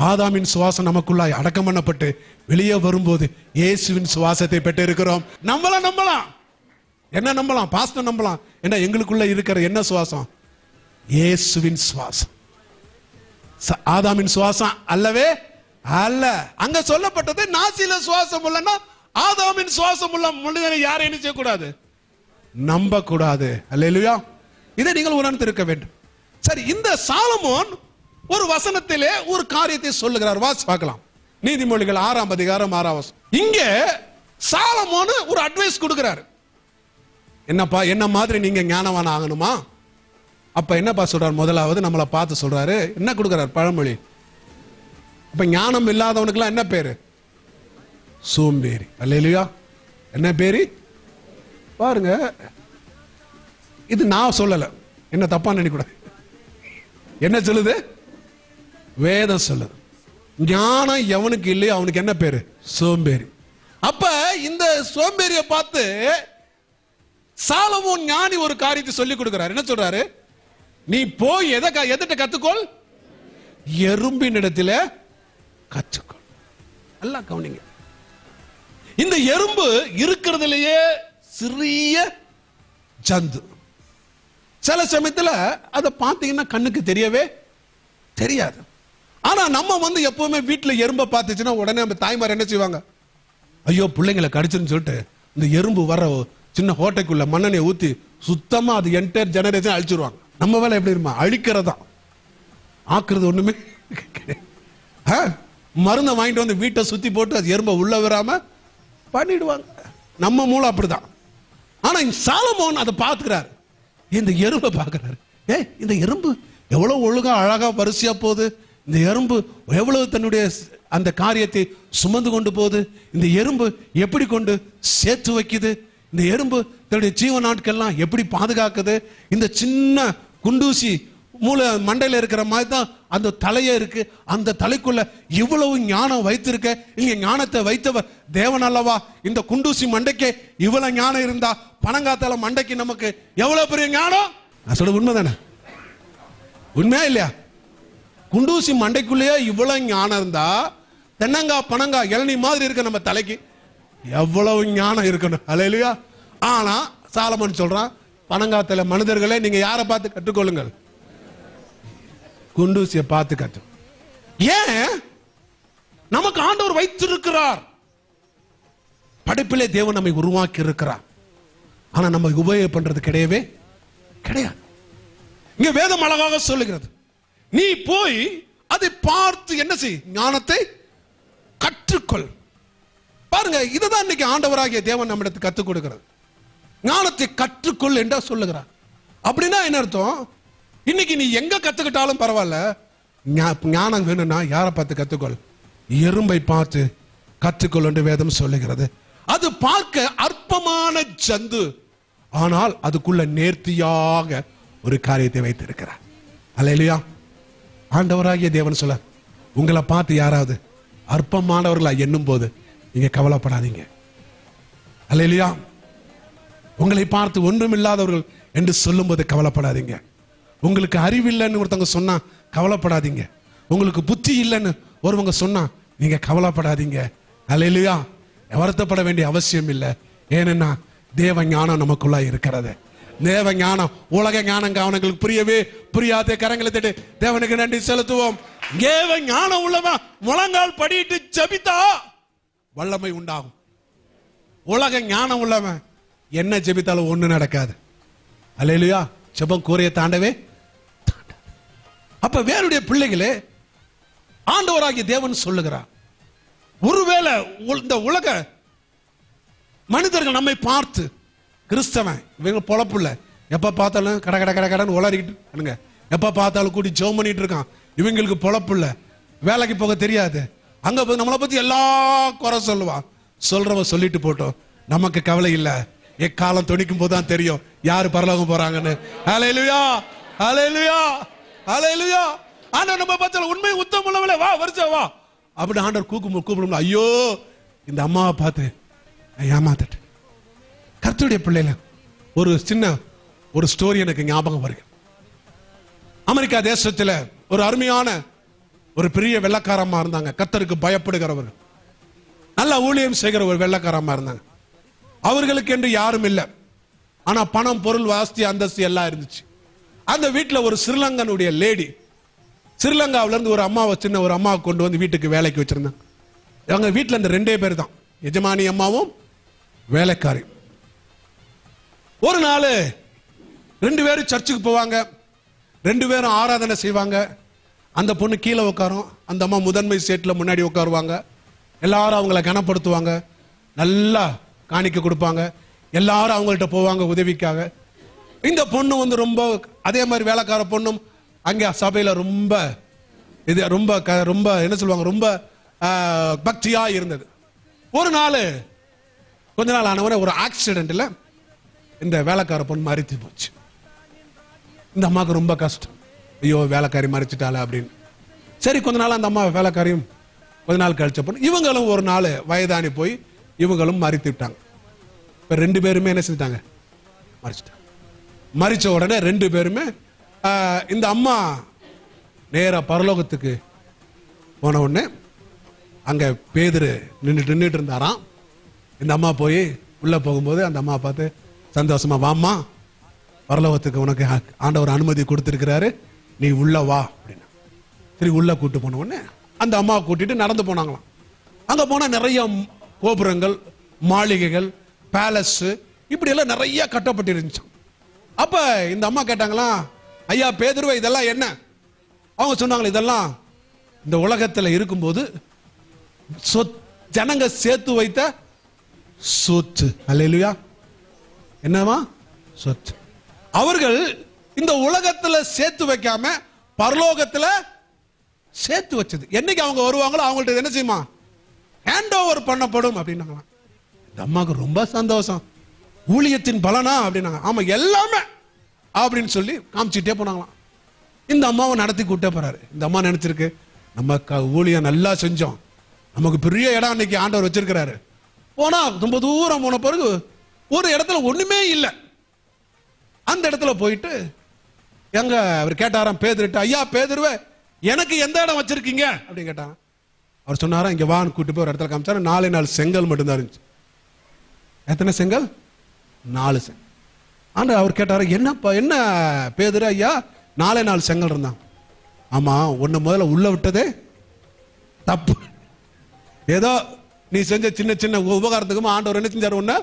ஆதாமின் சுவாசம் நமக்குள்ளாய் அடக்கம் பண்ணப்பட்டு வெளியே வரும்போது இயேசுவின் சுவாசத்தை பெற்று இருக்கிறோம். நம்பலாம். என்ன நம்பலாம்? பாஸ்டர் நம்பலாம். ஏன்னா எங்களுக்குள்ள இருக்கிற என்ன சுவாசம்? இயேசுவின் சுவாசம். ஆதாமின் சுவாசம் அல்லவே அல்ல. அங்க சொல்லப்பட்டது நாசியில சுவாசம் உள்ளனா ஆதாமின் சுவாசம் உள்ள மனிதனை யாரை என்ன செய்யக்கூடாது? நம்ப கூடாது. அல்லேலூயா. இதை நீங்கள் உணர்ந்திருக்க வேண்டும். சரி, இந்த சாலமோன் ஒரு வசனத்திலே ஒரு காரியத்தை சொல்லுகிறார். வாசி பார்க்கலாம். நீதிமொழிகள் 6ஆம் அதிகாரம் 6ஆம் வசனம். இங்க சாலமோன் ஒரு அட்வைஸ் கொடுக்கிறார். என்னப்பா, என்ன மாதிரி நீங்க ஞானவான் ஆகணுமா? அப்ப என்னப்பா சொல்றார்? முதலாவது நம்மளை பார்த்து சொல்றாரு. என்ன கொடுக்கிறார்? பழமொழி. அப்ப ஞானம் இல்லாதவனுக்குலாம் என்ன பேரு? சோம்பேறி. அல்லேலூயா. என்ன பேரு பாருங்க. இது நான் சொல்லல, என்ன தப்பா நினைக்கூடாது. என்ன சொல்லுது? வேதம் சொல்லுது. ஞானம் எவனுக்கு இல்லையோ அவனுக்கு என்ன பேரு? சோம்பேறி. அப்ப இந்த சோம்பேறிய பார்த்து சாலமோன் ஞானி ஒரு காரியத்தை சொல்லி கொடுக்கிறார். என்ன சொல்றாரு? நீ போய் எதிட்ட கத்துக்கொள், எறும்பின் இடத்துல கற்றுக்கொள். நல்லா கவனிங்க. இந்த எறும்பு இருக்கிறதுலயே சிறிய ஜந்து. சில சமயத்துல அதை பார்த்தீங்கன்னா கண்ணுக்கு தெரியவே தெரியாது. ஆனா நம்ம எப்பவுமே வீட்டுல எறும்பை பார்த்துச்சுன்னா உடனே நம்ம தாய்மார் என்ன செய்வாங்க? ஐயோ பிள்ளைங்களை கடிச்சுன்னு சொல்லிட்டு இந்த எறும்பு வர சின்ன ஹோட்டைக்குள்ள மண்ணெண்ணெயை ஊத்தி சுத்தமா அது என்டையர் ஜெனரேஷன் அழிச்சிருவாங்க. நம்ம வேலை எப்படி இருமா? அழிக்கிறதா, ஆக்குறது ஒண்ணுமே. மருந்தை வாங்கிட்டு வந்து வீட்டை சுத்தி போட்டு அது எறும்பை உள்ள வராம பண்ணிடுவாங்க. நம்ம மூளை அப்படிதான். ஆனா சாலமோன் அதை பார்க்கிறார். இந்த எறும்பை பார்க்கிறாரு. இந்த எறும்பு எவ்வளவு ஒழுங்கா அழகா வரிசையா போகுது, இந்த எறும்பு எவ்வளவு தன்னுடைய அந்த காரியத்தை சுமந்து கொண்டு போகுது, இந்த எறும்பு எப்படி கொண்டு சேர்த்து வைக்குது, இந்த எறும்பு தன்னுடைய ஜீவ நாட்கள்லாம் எப்படி பாதுகாக்குது, இந்த சின்ன குண்டூசி மூளை மண்டையில இருக்கிற மாதிரி தான் அந்த தலையே இருக்கு, அந்த தலைக்குள்ள இவ்வளவு ஞானம் வைத்திருக்க. இங்க ஞானத்தை வைத்தவர் தேவன் அல்லவா? இந்த குண்டூசி மண்டைக்கு இவ்வளவு ஞானம் இருந்தா பணங்காத்தால மண்டைக்கு நமக்கு எவ்வளவு பெரிய ஞானம்? நான் சொல்றது உண்மைதானே? உண்மையா இல்லையா? குண்டூசி மண்டைக்குள்ளேயே இவ்வளவு ஞானம் இருந்தா தென்னங்கா பணங்கா இளநீ மாதிரி இருக்க நம்ம தலைக்கு எவ்வளவு ஞானம் இருக்கணும். அல்லேலூயா. ஆனா சாலமோன் சொல்றான், பணங்காத்தல மனிதர்களே நீங்க யாரை பார்த்து கற்றுக்கொள்ளுங்கள்? குண்டூசியை பார்த்து கற்று. ஏன்? நமக்கு ஆண்டவர் வைத்திருக்கிறார். படைப்பிலே தேவன் நம்மை உருவாக்கி இருக்கிறார். ஆனா நம்ம உபயோகம் பண்றது கிடையவே கிடையாது. இங்க வேதம் அழகாக சொல்லுகிறது, நீ போய் அதை பார்த்து என்ன செய்? ஞானத்தை கற்றுக்கொள். பாருங்க, இதுதான் இன்னைக்கு ஆண்டவராகிய தேவன் நம்மிடத்துக்கு கற்றுக் கொடுக்கிறது. ஞானத்தை கற்றுக்கொள் என்று சொல்லுகிறார். அப்படின்னா என்ன அர்த்தம்? இன்னைக்கு நீ எங்க கத்துக்கிட்டாலும் பரவாயில்ல, ஞானம் வேணும்னா யாரை பார்த்து கத்துக்கொள்? எறும்பை பார்த்து கற்றுக்கொள் என்று வேதம் சொல்லுகிறது. அது பார்க்க அற்பமான ஜந்து, ஆனால் அதுக்குள்ள நேர்த்தியாக ஒரு காரியத்தை வைத்திருக்கிறார். அல்லேலூயா. ஆண்டவராகிய தேவன் சொல்ல, உங்களை பார்த்து யாராவது அற்பமானவர்களா எண்ணும் போது நீங்க கவலைப்படாதீங்க. அல்லேலூயா. உங்களை பார்த்து ஒன்றுமில்லாதவர்கள் என்று சொல்லும் போது கவலைப்படாதீங்க. உங்களுக்கு அறிவில்லைன்னு ஒருத்தவங்க சொன்னா கவலைப்படாதீங்க. உங்களுக்கு புத்தி இல்லைன்னு ஒருவங்க சொன்னா நீங்க கவலைப்படாதீங்க. அல்லேலூயா. வருத்தப்பட வேண்டிய அவசியம் இல்லை. ஏன்னா தேவ ஞானம் நமக்குள்ள இருக்கிறது. தேவ ஞானம், உலக ஞானம் அவனுங்களுக்கு புரியவே புரியாத. கரங்களை தட்டி தேவனுக்கு நன்றி செலுத்துவோம். தேவ ஞானம் உள்ளவன் முழங்கால் படிட்டு ஜெபித்தா வல்லமை உண்டாகும். உலக ஞானம் உள்ளவன் என்ன ஜெபித்தாலும் ஒண்ணு நடக்காது. அல்லேலூயா. ஜெபம் கூரையை தாண்டவே. அப்ப வேறுடைய பிள்ளைகளே, ஆண்டவராகிய தேவன் சொல்லுகிறார், ஒருவேளை இந்த உலக மனிதர்கள் நம்மை பார்த்து கிறிஸ்தவன் இவங்க பொழப்பு இல்லை, எப்ப பார்த்தாலும் கட கட கட கடன் உளறிக்கிட்டு, எப்ப பார்த்தாலும் கூட்டி ஜெபம் பண்ணிட்டு இருக்கான், இவங்களுக்கு பொழப்பு இல்லை, வேலைக்கு போக தெரியாது, அங்க போய் நம்மளை பத்தி எல்லா குறை சொல்லுவான். சொல்றவன் சொல்லிட்டு போட்டோம், நமக்கு கவலை இல்லை. எக்காலம் துணிக்கும் போதுதான் தெரியும் யாரு பரலோகம் போறாங்கன்னு. ஹல்லேலூயா, ஹல்லேலூயா, ஹல்லேலூயா. ஆண்டவர் நம்ம பத்தில உண்மை உத்தமம் உள்ளவளே வா வருஷம் வா அப்படி ஆண்டவர் கூப்பிடும். ஐயோ இந்த அம்மாவை பார்த்து ஏமாத்திட்டு. கர்த்தருடைய பிள்ளைல ஒரு சின்ன ஒரு ஸ்டோரி எனக்கு ஞாபகம் வருது. அமெரிக்கா தேசத்துல ஒரு அருமையான ஒரு பெரிய வெள்ளக்காரமா இருந்தாங்க. கர்த்தருக்கு பயப்படுகிறவர், நல்ல ஊழியம் செய்கிற ஒரு வெள்ளக்காரமா இருந்தாங்க. அவர்களுக்கு என்று யாரும் இல்லை, ஆனா பணம் பொருள் வாஸ்தி அந்தஸ்து எல்லாம் இருந்துச்சு. அந்த வீட்டுல ஒரு ஸ்ரீலங்கனுடைய லேடி, ஸ்ரீலங்காவில இருந்து ஒரு அம்மாவை, சின்ன ஒரு அம்மாவை கொண்டு வந்து வீட்டுக்கு வேலைக்கு வச்சிருந்தாங்க. அவங்க வீட்டுல இந்த ரெண்டே பேர் தான், எஜமானி அம்மாவும் வேலைக்காரி. ஒரு நாள் ரெண்டு பேரும் சர்ச்சுக்கு போவாங்க, ரெண்டு பேரும் ஆராதனை செய்வாங்க. அந்த பொண்ணு கீழே உட்காரும், அந்த அம்மா முதன்மை சேட்ல முன்னாடி உட்காருவாங்க. எல்லாரும் அவங்கள கனப்படுத்துவாங்க, நல்லா காணிக்க கொடுப்பாங்க, எல்லாரும் அவங்கள்ட்ட போவாங்க உதவிக்காக. இந்த பொண்ணு வந்து ரொம்ப அதே மாதிரி வேலைக்கார பொண்ணும் அங்க சபையில ரொம்ப இது ரொம்ப ரொம்ப என்ன சொல்லுவாங்க, ரொம்ப பக்தியா இருந்தது. ஒரு நாள் கொஞ்ச நாள் ஆனவரை ஒரு ஆக்சிடென்ட்ல இந்த வேலைக்கார பொண்ணு மரித்து போச்சு. இந்த அம்மாவுக்கு ரொம்ப கஷ்டம். ஐயோ வேலைக்காரி மறிச்சிட்டால அப்படின்னு. சரி கொஞ்ச நாள் அந்த அம்மா வேலைக்காரியும் கொஞ்ச நாள் கழிச்ச பொண்ணு இவங்களும் ஒரு நாள் வயதானி போய் இவங்களும் மறித்து விட்டாங்க. இப்ப 2 பேருமே என்ன செஞ்சிட்டாங்க? மறிச்சிட்டாங்க. மறிச்ச உடனே 2 பேருமே இந்த அம்மா நேரா பரலோகத்துக்கு போன உடனே அங்க பேதுரு நின்றுட்டு இருந்தாராம். இந்த அம்மா போய் உள்ள போகும்போது அந்த அம்மா பார்த்து சந்தோஷமா, வாம்மா பரலோகத்துக்கு உனக்கு ஆண்டவர் அனுமதி கொடுத்திருக்கிறாரு, நீ உள்ள வா அப்படின்னு. சரி உள்ள கூட்டு போன உடனே அந்த அம்மாவை கூட்டிட்டு நடந்து போனாங்களாம். அங்க போனா நிறைய கோபுரங்கள், மாளிகைகள், பேலஸ் இப்படி எல்லாம் நிறைய கட்டப்பட்டு இருந்துச்சு. அப்ப இந்த அம்மா கேட்டாங்களாம், ஐயா பேதுருவே இதெல்லாம் என்ன? அவங்க சொன்னாங்களே, இதெல்லாம் இந்த உலகத்துல இருக்கும்போது ஜனங்க சேர்த்து வைத்த சொத்து. அல்லேலூயா. என்னவா? சொத்து. அவர்கள் இந்த உலகத்துல சேர்த்து வைக்காம பரலோகத்துல சேர்த்து வச்சது. என்னைக்கு அவங்க வருவாங்களோ அவங்கள்ட்ட என்ன செய்யுமா? ஹேண்ட் ஓவர் பண்ணப்படும் அப்படின்னாங்க. இந்த அம்மாவுக்கு ரொம்ப சந்தோஷம். ஊழியத்தின் பலனா அப்படின்னாங்க. ஆமா எல்லாமே அப்படின்னு சொல்லி காமிச்சிட்டே போனாங்களாம். இந்த அம்மாவை நடத்தி கூட்டே போறாரு. இந்த அம்மா நினைச்சிருக்கு, நம்ம ஊழியம் நல்லா செஞ்சோம், நமக்கு பெரிய இடம் அன்னைக்கு ஆண்டவர் வச்சிருக்கிறாரு. போனா ரொம்ப தூரம் போன பிறகு ஒரு இடத்துல ஒண்ணுமே இல்லை. அந்த இடத்துல போயிட்டு எங்க அவர் கேட்டாராம் பேதுருட்டு, ஐயா பேதுருவே எனக்கு எந்த இடம் வச்சிருக்கீங்க அப்படின்னு கேட்டாராம். அவர் சொன்னாரா, இங்க வான்னு கூட்டு போய் ஒரு இடத்துல காமிச்சாரு. 4 செங்கல் மட்டும்தான் இருந்துச்சு. எத்தனை செங்கல்? 4 செங்கல். ஆனா அவர் கேட்டாரு, என்னப்பா என்ன பேதுரு ஐயா 4 செங்கல் இருந்தான்? ஆமா, ஒன்னு முதல்ல உள்ள விட்டதே தப்பு. ஏதோ நீ செஞ்ச சின்ன சின்ன உபகாரத்துக்குமா ஆண்டவர் என்ன செஞ்சாரு? ஒன்ன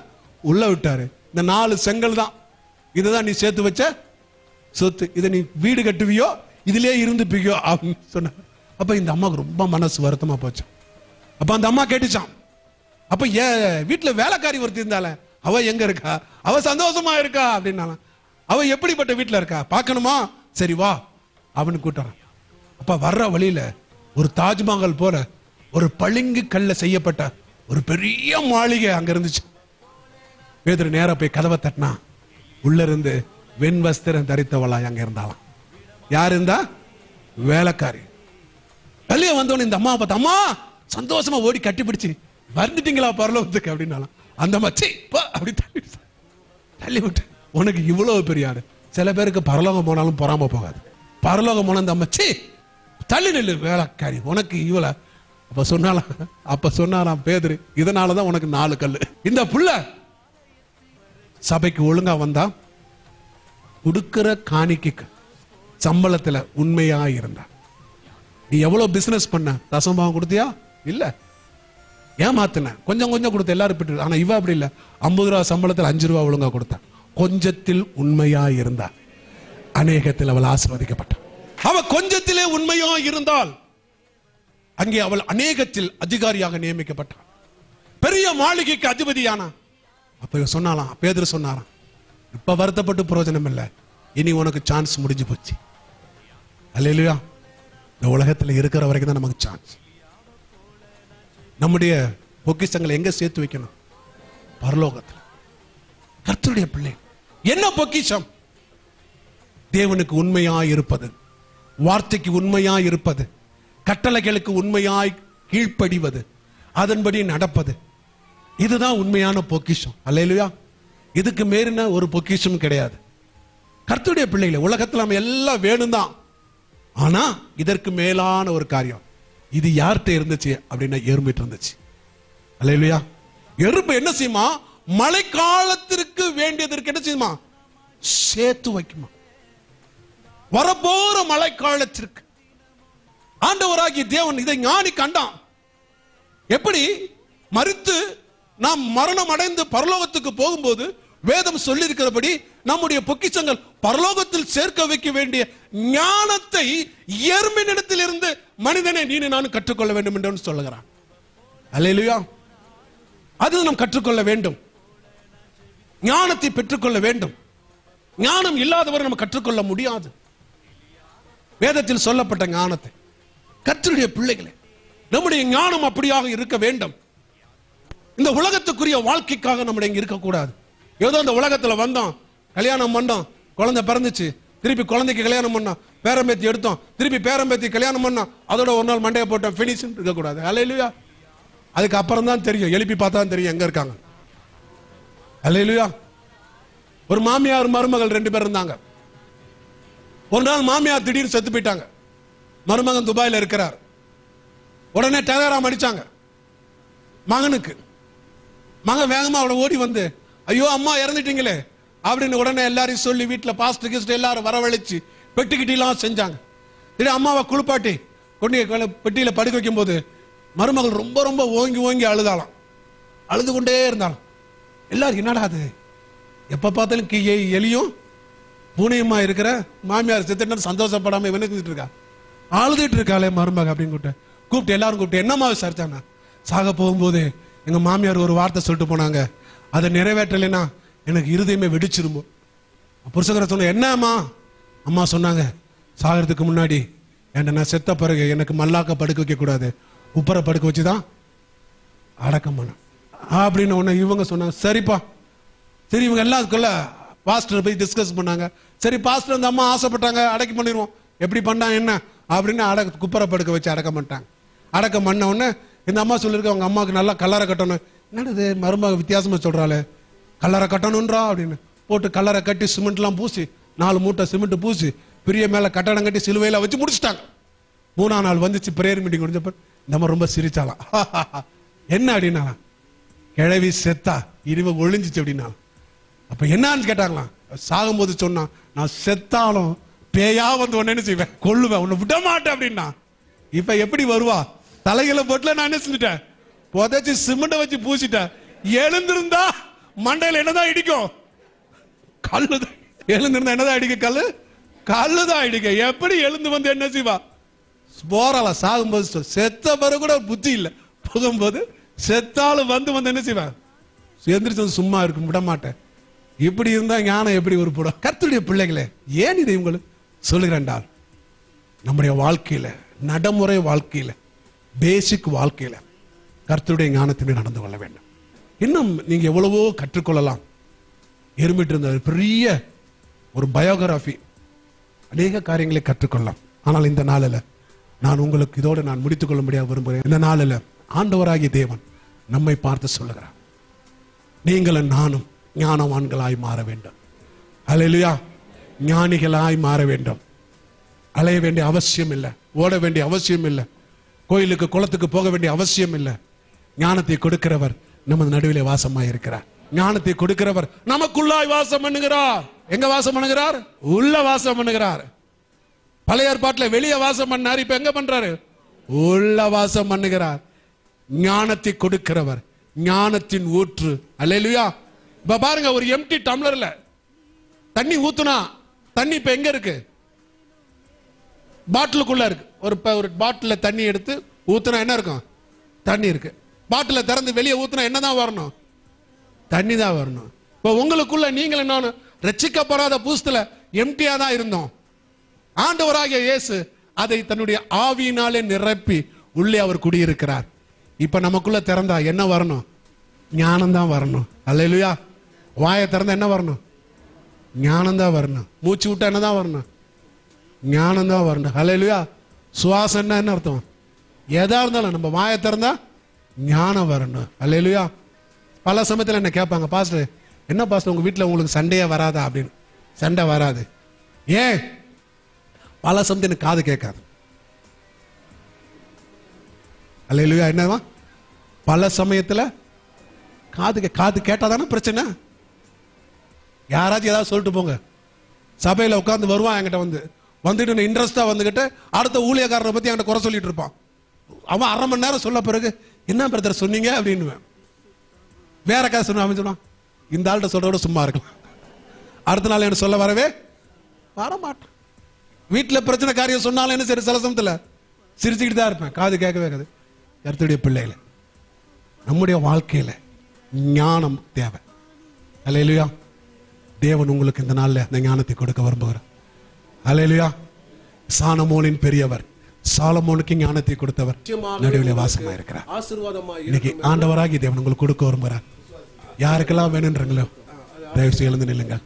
உள்ள விட்டாரு. இந்த 4 செங்கல் தான், இதுதான் நீ சேர்த்து வச்ச சொத்து. இதை நீ வீடு கட்டுவியோ இதுலயே இருந்துப்பியோ அப்படின்னு சொன்ன. அப்ப இந்த அம்மாவுக்கு ரொம்ப மனசு வருத்தமா போச்சு. அப்ப அந்த அம்மா கேட்டுச்சான், அப்ப ஏன் வீட்டுல வேலைக்காரி ஒருத்தி இருந்தால அவ எங்க இருக்கா? அவ சந்தோஷமா இருக்கா அப்படின்னாலாம். அவ எப்படிப்பட்ட வீட்டுல இருக்கா பார்க்கணுமா? சரி வா அவனு கூட்டுறான். அப்ப வர்ற வழியில ஒரு தாஜ்மஹால் போல ஒரு பளிங்கு கல்ல செய்யப்பட்ட ஒரு பெரிய மாளிகை அங்க இருந்துச்சு. பேதுரு நேரா போய் கதவை தட்டினா உள்ள இருந்து வெண் வஸ்திரம் தரித்தவளா அங்க இருந்தாலாம். யார் இருந்தா? வேலைக்காரி. வெளியே வந்தவன இந்த அம்மா பார்த்து அம்மா சந்தோஷமா ஓடி கட்டி பிடிச்சு, வந்துட்டீங்களா பரலோகத்துக்கு அப்படின்னாலாம். அந்த அம்மா அப்படி தள்ளி விட்டு, உனக்கு இவ்வளவு பெரிய ஆடு. சில பேருக்கு பரலோகம் போனாலும் பொறாம போகாது. பரலோகம் போன அந்த அம்மா தள்ளி நெல்லு வேலைக்காரி, உனக்கு இவ்வளவு. அப்ப சொன்னாலாம் பேதுரு, இதனாலதான் உனக்கு 4 கல்லு. இந்த புள்ள சபைக்கு ஒழுங்கா வந்தா, கொடுக்கிற காணிக்கைக்கு சம்பளத்துல உண்மையா இருந்தா. நீ எவ்வளவு பிசினஸ் பண்ண? தசம்பாவம் கொடுத்தியா? இல்ல, ஏமாத்தின, கொஞ்சம் கொஞ்சம் கொடுத்த, எல்லாரும் பெற்று. ஆனா இவ அப்படி இல்ல, 50 ரூபா சம்பளத்தில் 5 ரூபா ஒழுங்கா கொடுத்தா. கொஞ்சத்தில் உண்மையா இருந்தா அநேகத்தில் அவள் ஆசீர்வதிக்கப்பட்டாள். அவ கொஞ்சத்திலே உண்மையா இருந்தால் அங்கே அவள் அநேகத்தில் அதிகாரியாக நியமிக்கப்பட்டாள். பெரிய மாளிகைக்கு அதிபதியானா. அப்ப சொன்னாலாம், பேதுரு சொன்னாராம், இப்ப வருத்தப்பட்டு பிரயோஜனம் இல்லை, இனி உனக்கு சான்ஸ் முடிஞ்சு போச்சு. அல்லேலூயா. இந்த உலகத்தில் இருக்கிற வரைக்கும் தான் நமக்கு சான்ஸ். நம்முடைய பொக்கிஷங்களை எங்க சேர்த்து வைக்கணும்? பரலோகத்தில். கர்த்தருடைய பிள்ளை என்ன பொக்கிஷம்? தேவனுக்கு உண்மையாய் இருப்பது, வார்த்தைக்கு உண்மையாய் இருப்பது, கட்டளைகளுக்கு உண்மையாய் கீழ்ப்படிவது, அதன்படி நடப்பது. இதுதான் உண்மையான பொக்கிஷம். அல்லேலூயா. இதுக்கு மேறின ஒரு பொக்கிஷம் கிடையாது. கர்த்தருடைய பிள்ளைகளை உலகத்தில் நம்ம எல்லாம் வேணும் தான். ஆனா இதற்கு மேலான ஒரு காரியம். இது யார்கிட்ட இருந்துச்சு அப்படின்னா எறும்பிட்டு இருந்துச்சு. அல்லேலூயா. எறும்பு என்ன செய்யுமா? மழை காலத்திற்கு வேண்டியதற்கு என்ன செய்யுமா? சேர்த்து வைக்குமா. வரப்போற மழை காலத்திற்கு ஆண்டவராகிய தேவன் இதை ஞானி கண்டான். எப்படி? மரித்து நாம் மரணம் அடைந்து பரலோகத்துக்கு போகும்போது வேதம் சொல்லி இருக்கிறபடி நம்முடைய பொக்கிஷங்கள் பரலோகத்தில் சேர்க்க வைக்க வேண்டிய ஞானத்தை எறும்பினிடத்தில் இருந்து மனிதனை நீ நானும் கற்றுக்கொள்ள வேண்டும் என்று சொல்லுகிறான். அல்லேலூயா. அது நாம் கற்றுக்கொள்ள வேண்டும். ஞானத்தை பெற்றுக்கொள்ள வேண்டும். ஞானம் இல்லாதவரை நம்ம கற்றுக்கொள்ள முடியாது. வேதத்தில் சொல்லப்பட்ட ஞானத்தை கர்த்தருடைய பிள்ளைகளே, நம்முடைய ஞானம் அப்படியாக இருக்க வேண்டும். இந்த உலகத்துக்குரிய வாழ்க்கைக்காக நம்ம இங்க இருக்கக்கூடாது. ஏதோ இந்த உலகத்துல வந்தோம், கல்யாணம் பண்ணோம், குழந்தை பிறந்துச்சு, திருப்பி குழந்தைக்கு கல்யாணம் பண்ணோம், பேரம்பேத்தி எடுத்தோம், திருப்பி பேரம்பேத்தி கல்யாணம் பண்ணோம், அதோட ஒரு நாள் மண்டையை போட்டோம், பினிஷ் இருக்கக்கூடாது. அல்லேலூயா. அதுக்கு அப்புறம் தான் தெரியும், எழுப்பி பார்த்தா தான் தெரியும் எங்க இருக்காங்க. அல்லேலூயா. ஒரு மாமியார் மருமகள் 2 பேர் இருந்தாங்க. ஒரு நாள் மாமியார் திடீர்னு செத்து போயிட்டாங்க. மருமகன் துபாயில இருக்கிறார். உடனே டெலகிராம் அடிச்சாங்க மகனுக்கு. மகன் வேகமா அவளை ஓடி வந்து, ஐயோ அம்மா இறந்துட்டீங்களே அப்படின்னு உடனே எல்லாரையும் சொல்லி வீட்டில் பாஸ்டர் கிஸ்ட் எல்லாரும் வரவழைச்சு பெட்டிக்கிட்டலாம் செஞ்சாங்க. திடீர் அம்மாவை குளிப்பாட்டி கொண்டு பெட்டியில படுக்க வைக்கும் போது மருமகள் ரொம்ப ரொம்ப ஓங்கி ஓங்கி அழுதாலாம். அழுது கொண்டே இருந்தாலும் எல்லாரும் என்னடா அது, எப்ப பார்த்தாலும் எலியும் பூனையுமா இருக்கிற மாமியார் செத்துட்டு சந்தோஷப்படாம இவனுக்கு இருக்கா, அழுதுட்டு இருக்காளே மருமக அப்படின்னு கூப்பிட்டு எல்லாரும் கூப்பிட்டு என்னம்மா விசாரிச்சாங்க. சாக போகும்போது எங்க மாமியார் ஒரு வார்த்தை சொல்லிட்டு போனாங்க, அதை நிறைவேற்றலைன்னா எனக்கு இருதயமே வெடிச்சிருமோ. புருஷகரை சொன்ன என்னம்மா? அம்மா சொன்னாங்க, சாகிறதுக்கு முன்னாடி நான் செத்த பிறகு எனக்கு மல்லாக்க படுக்க வைக்க கூடாது, உப்பரை படுக்க வச்சுதான் அடக்கம் பண்ண அப்படின்னு ஒன்னு இவங்க சொன்னாங்க. சரிப்பா சரி, இவங்க எல்லாத்துக்குள்ள பாஸ்டர் போய் டிஸ்கஸ் பண்ணாங்க. சரி பாஸ்டர் அந்த அம்மா ஆசைப்பட்டாங்க, அடக்கி பண்ணிடுவோம், எப்படி பண்ணா என்ன அப்படின்னு குப்பரை படுக்க வச்சு அடக்கம் பண்ணிட்டாங்க. அடக்கம் பண்ண உடனே இந்த அம்மா சொல்லியிருக்க அவங்க அம்மாவுக்கு நல்லா கல்லறை கட்டணும். என்னது மருமக வித்தியாசமா சொல்றாளே, கல்லறை கட்டணும்ன்றா அப்படின்னு போட்டு கல்லறை கட்டி சிமெண்ட்லாம் பூசி 4 மூட்டை சிமெண்ட் பூசி பெரிய மேல கட்டடம் கட்டி சிலுவையில வச்சு முடிச்சுட்டாங்க. 3ஆம் நாள் வந்துச்சு பிரேயர் மீட்டிங் முடிஞ்சப்ப இந்த அம்மா ரொம்ப சிரிச்சாலாம். என்ன அப்படின்னா, கிழவி செத்தா இருவ ஒளிஞ்சிச்சு அப்படின்னா. அப்ப என்னன்னு கேட்டாங்களாம். சாகும்போது சொன்னா, நான் செத்தாலும் பேயா வந்து உன்ன என்ன செய்வேன், கொள்ளுவேன், உன்னை விட மாட்டேன் அப்படின்னா. இப்ப எப்படி வருவா, தலைகளை போட்டுல நான் என்ன செஞ்சுட்டேன், புதைச்சு சிமெண்ட வச்சு பூசிட்டேன். எழுந்திருந்தா மண்டையில என்னதான் இடிக்கும், கல்லுதான். எழுந்திருந்தா என்னதான் இடிக்க, கல்லுதான் இடிக்க. எப்படி எழுந்து வந்து என்ன செய்வா, போறாளா. சாகும்போது செத்த பிறகு கூட புத்தி இல்லை, போகும்போது செத்தாலும் வந்து என்ன செய்வா, எந்திரிச்சு சும்மா இருக்கும், விட மாட்டேன். இப்படி இருந்தா ஞானம் எப்படி உருப்படும்? கர்த்தருடைய பிள்ளைகளே, ஏன் இதை உங்களுக்கு சொல்லுகிறேன்டா, நம்முடைய வாழ்க்கையில, நடைமுறை வாழ்க்கையில, பேசிக் வாழ்க்கையில கர்த்தருடைய ஞானத்தினை நடந்து கொள்ள வேண்டும். இன்னும் நீங்க எவ்வளவோ கற்றுக்கொள்ளலாம். எருமிட்டு இருந்த பெரிய ஒரு பயோகிராபி, அநேக காரியங்களை கற்றுக்கொள்ளலாம். ஆனால் இந்த நாளில் நான் உங்களுக்கு இதோடு நான் முடித்துக் கொள்ள முடியாது விரும்புகிறேன். இந்த நாளில் ஆண்டவராகிய தேவன் நம்மை பார்த்து சொல்லுகிறார், நீங்களும் நானும் ஞானவான்களாய் மாற வேண்டும். அல்லேலூயா. ஞானிகளாய் மாற வேண்டும். அலைய வேண்டிய அவசியம் இல்லை, ஓட வேண்டிய அவசியம் இல்லை, கோயிலுக்கு குளத்துக்கு போக வேண்டிய அவசியம் இல்லை. ஞானத்தை கொடுக்கிறவர் நமது நடுவிலே வாசமாய் இருக்கிறார். ஞானத்தை கொடுக்கிறவர் நமக்குள்ளாய் வாசம் பண்ணுகிறார். எங்க வாசம் பண்ணுகிறார்? உள்ள வாசம் பண்ணுகிறார். பழைய ஏற்பாட்டில் வெளியே வாசம் பண்ணார், இப்ப எங்க பண்றாரு? உள்ள வாசம் பண்ணுகிறார். ஞானத்தை கொடுக்கிறவர், ஞானத்தின் ஊற்று. அல்லேலூயா. இப்ப பாருங்க, ஒரு எம்டி டம்ளர்ல தண்ணி ஊத்துனா தண்ணி இப்ப எங்க இருக்கு? பாட்டிலுக்குள்ள இருக்கு. ஒரு பாட்டில தண்ணி எடுத்து ஊத்துனா என்ன இருக்கும்? தண்ணி இருக்கு. பாட்டில திறந்து வெளியே ஊத்துனா என்னதான் வரணும்? தண்ணி தான் வரணும். இப்ப உங்களுக்குள்ள நீங்கள் நானும் ரட்சிக்கப்படாத புதுசுல எம்டியா தான் இருந்தோம். ஆண்டவராகிய இயேசு அதை தன்னுடைய ஆவியினாலே நிரப்பி உள்ளே அவர் குடியிருக்கிறார். இப்ப நமக்குள்ள திறந்தா என்ன வரணும்? ஞானம் தான் வரணும். அல்லேலூயா. வாயை திறந்தா என்ன வரணும்? ஞானம் தான் வரணும். மூச்சு விட்டா என்னதான் வரணும்? ஞானம் தான் வரணும். அல்லேலூயா. சுவாசம்னா என்ன அர்த்தம்? எதா இருந்தாலும் நம்ம வாயை திறந்தா ஞானம் வரணும். அல்லேலூயா. பல சமயத்தில் என்ன கேட்பாங்க, பாஸ்டர் என்ன பாஸ்டர் உங்க வீட்டில் உங்களுக்கு சண்டையே வராதா அப்படின்னு. சண்டை வராது. ஏன்? பல சமயத்தில் எனக்கு காது கேட்காது. அல்லேலூயா. என்னவா? பல சமயத்தில் காது கேட்டாதானே பிரச்சனை. யாராச்சும் ஏதாவது சொல்லிட்டு போங்க. சபையில் உட்காந்து வருவான் என்கிட்ட வந்துட்டு இன்ட்ரெஸ்டா வந்துகிட்டு அடுத்த ஊழியக்காரரை பத்தி என்கிட்ட குறை சொல்லிட்டு இருப்பான். அவன் 1/2 மணி நேரம் சொல்ல பிறகு என்ன பிரதர் சொன்னீங்க அப்படின்னு வேற கதை சொன்னான். இந்த ஆள்கிட்ட சொல்றோட சும்மா இருக்கலாம். அடுத்த நாள் என்ன சொல்ல வரவே வரமாட்டேன். வீட்டில் பிரச்சனை காரியம் சொன்னாலும் என்ன சரி, சில சமயத்தில் சிரிச்சுக்கிட்டு தான் இருப்பேன், காது கேட்கவே காது. கர்த்தருடைய பிள்ளைகளை, நம்முடைய வாழ்க்கையில ஞானம் தேவை. அல்லேலூயா. தேவன் உங்களுக்கு இந்த நாளில் அந்த ஞானத்தை கொடுக்க விரும்புகிறார். அல்லேலூயா. சாலமோனின் பெரியவர் சாலமோனுக்கு ஞானத்தை கொடுத்தவர் நடுவில் வாசமா இருக்கிறார். இன்னைக்கு ஆண்டவராகி தேவன் உங்களுக்கு கொடுக்க விரும்புகிறார். யாருக்கெல்லாம் வேணுன்றீங்களோ தயவு செய்து எழுந்து நில்லுங்க.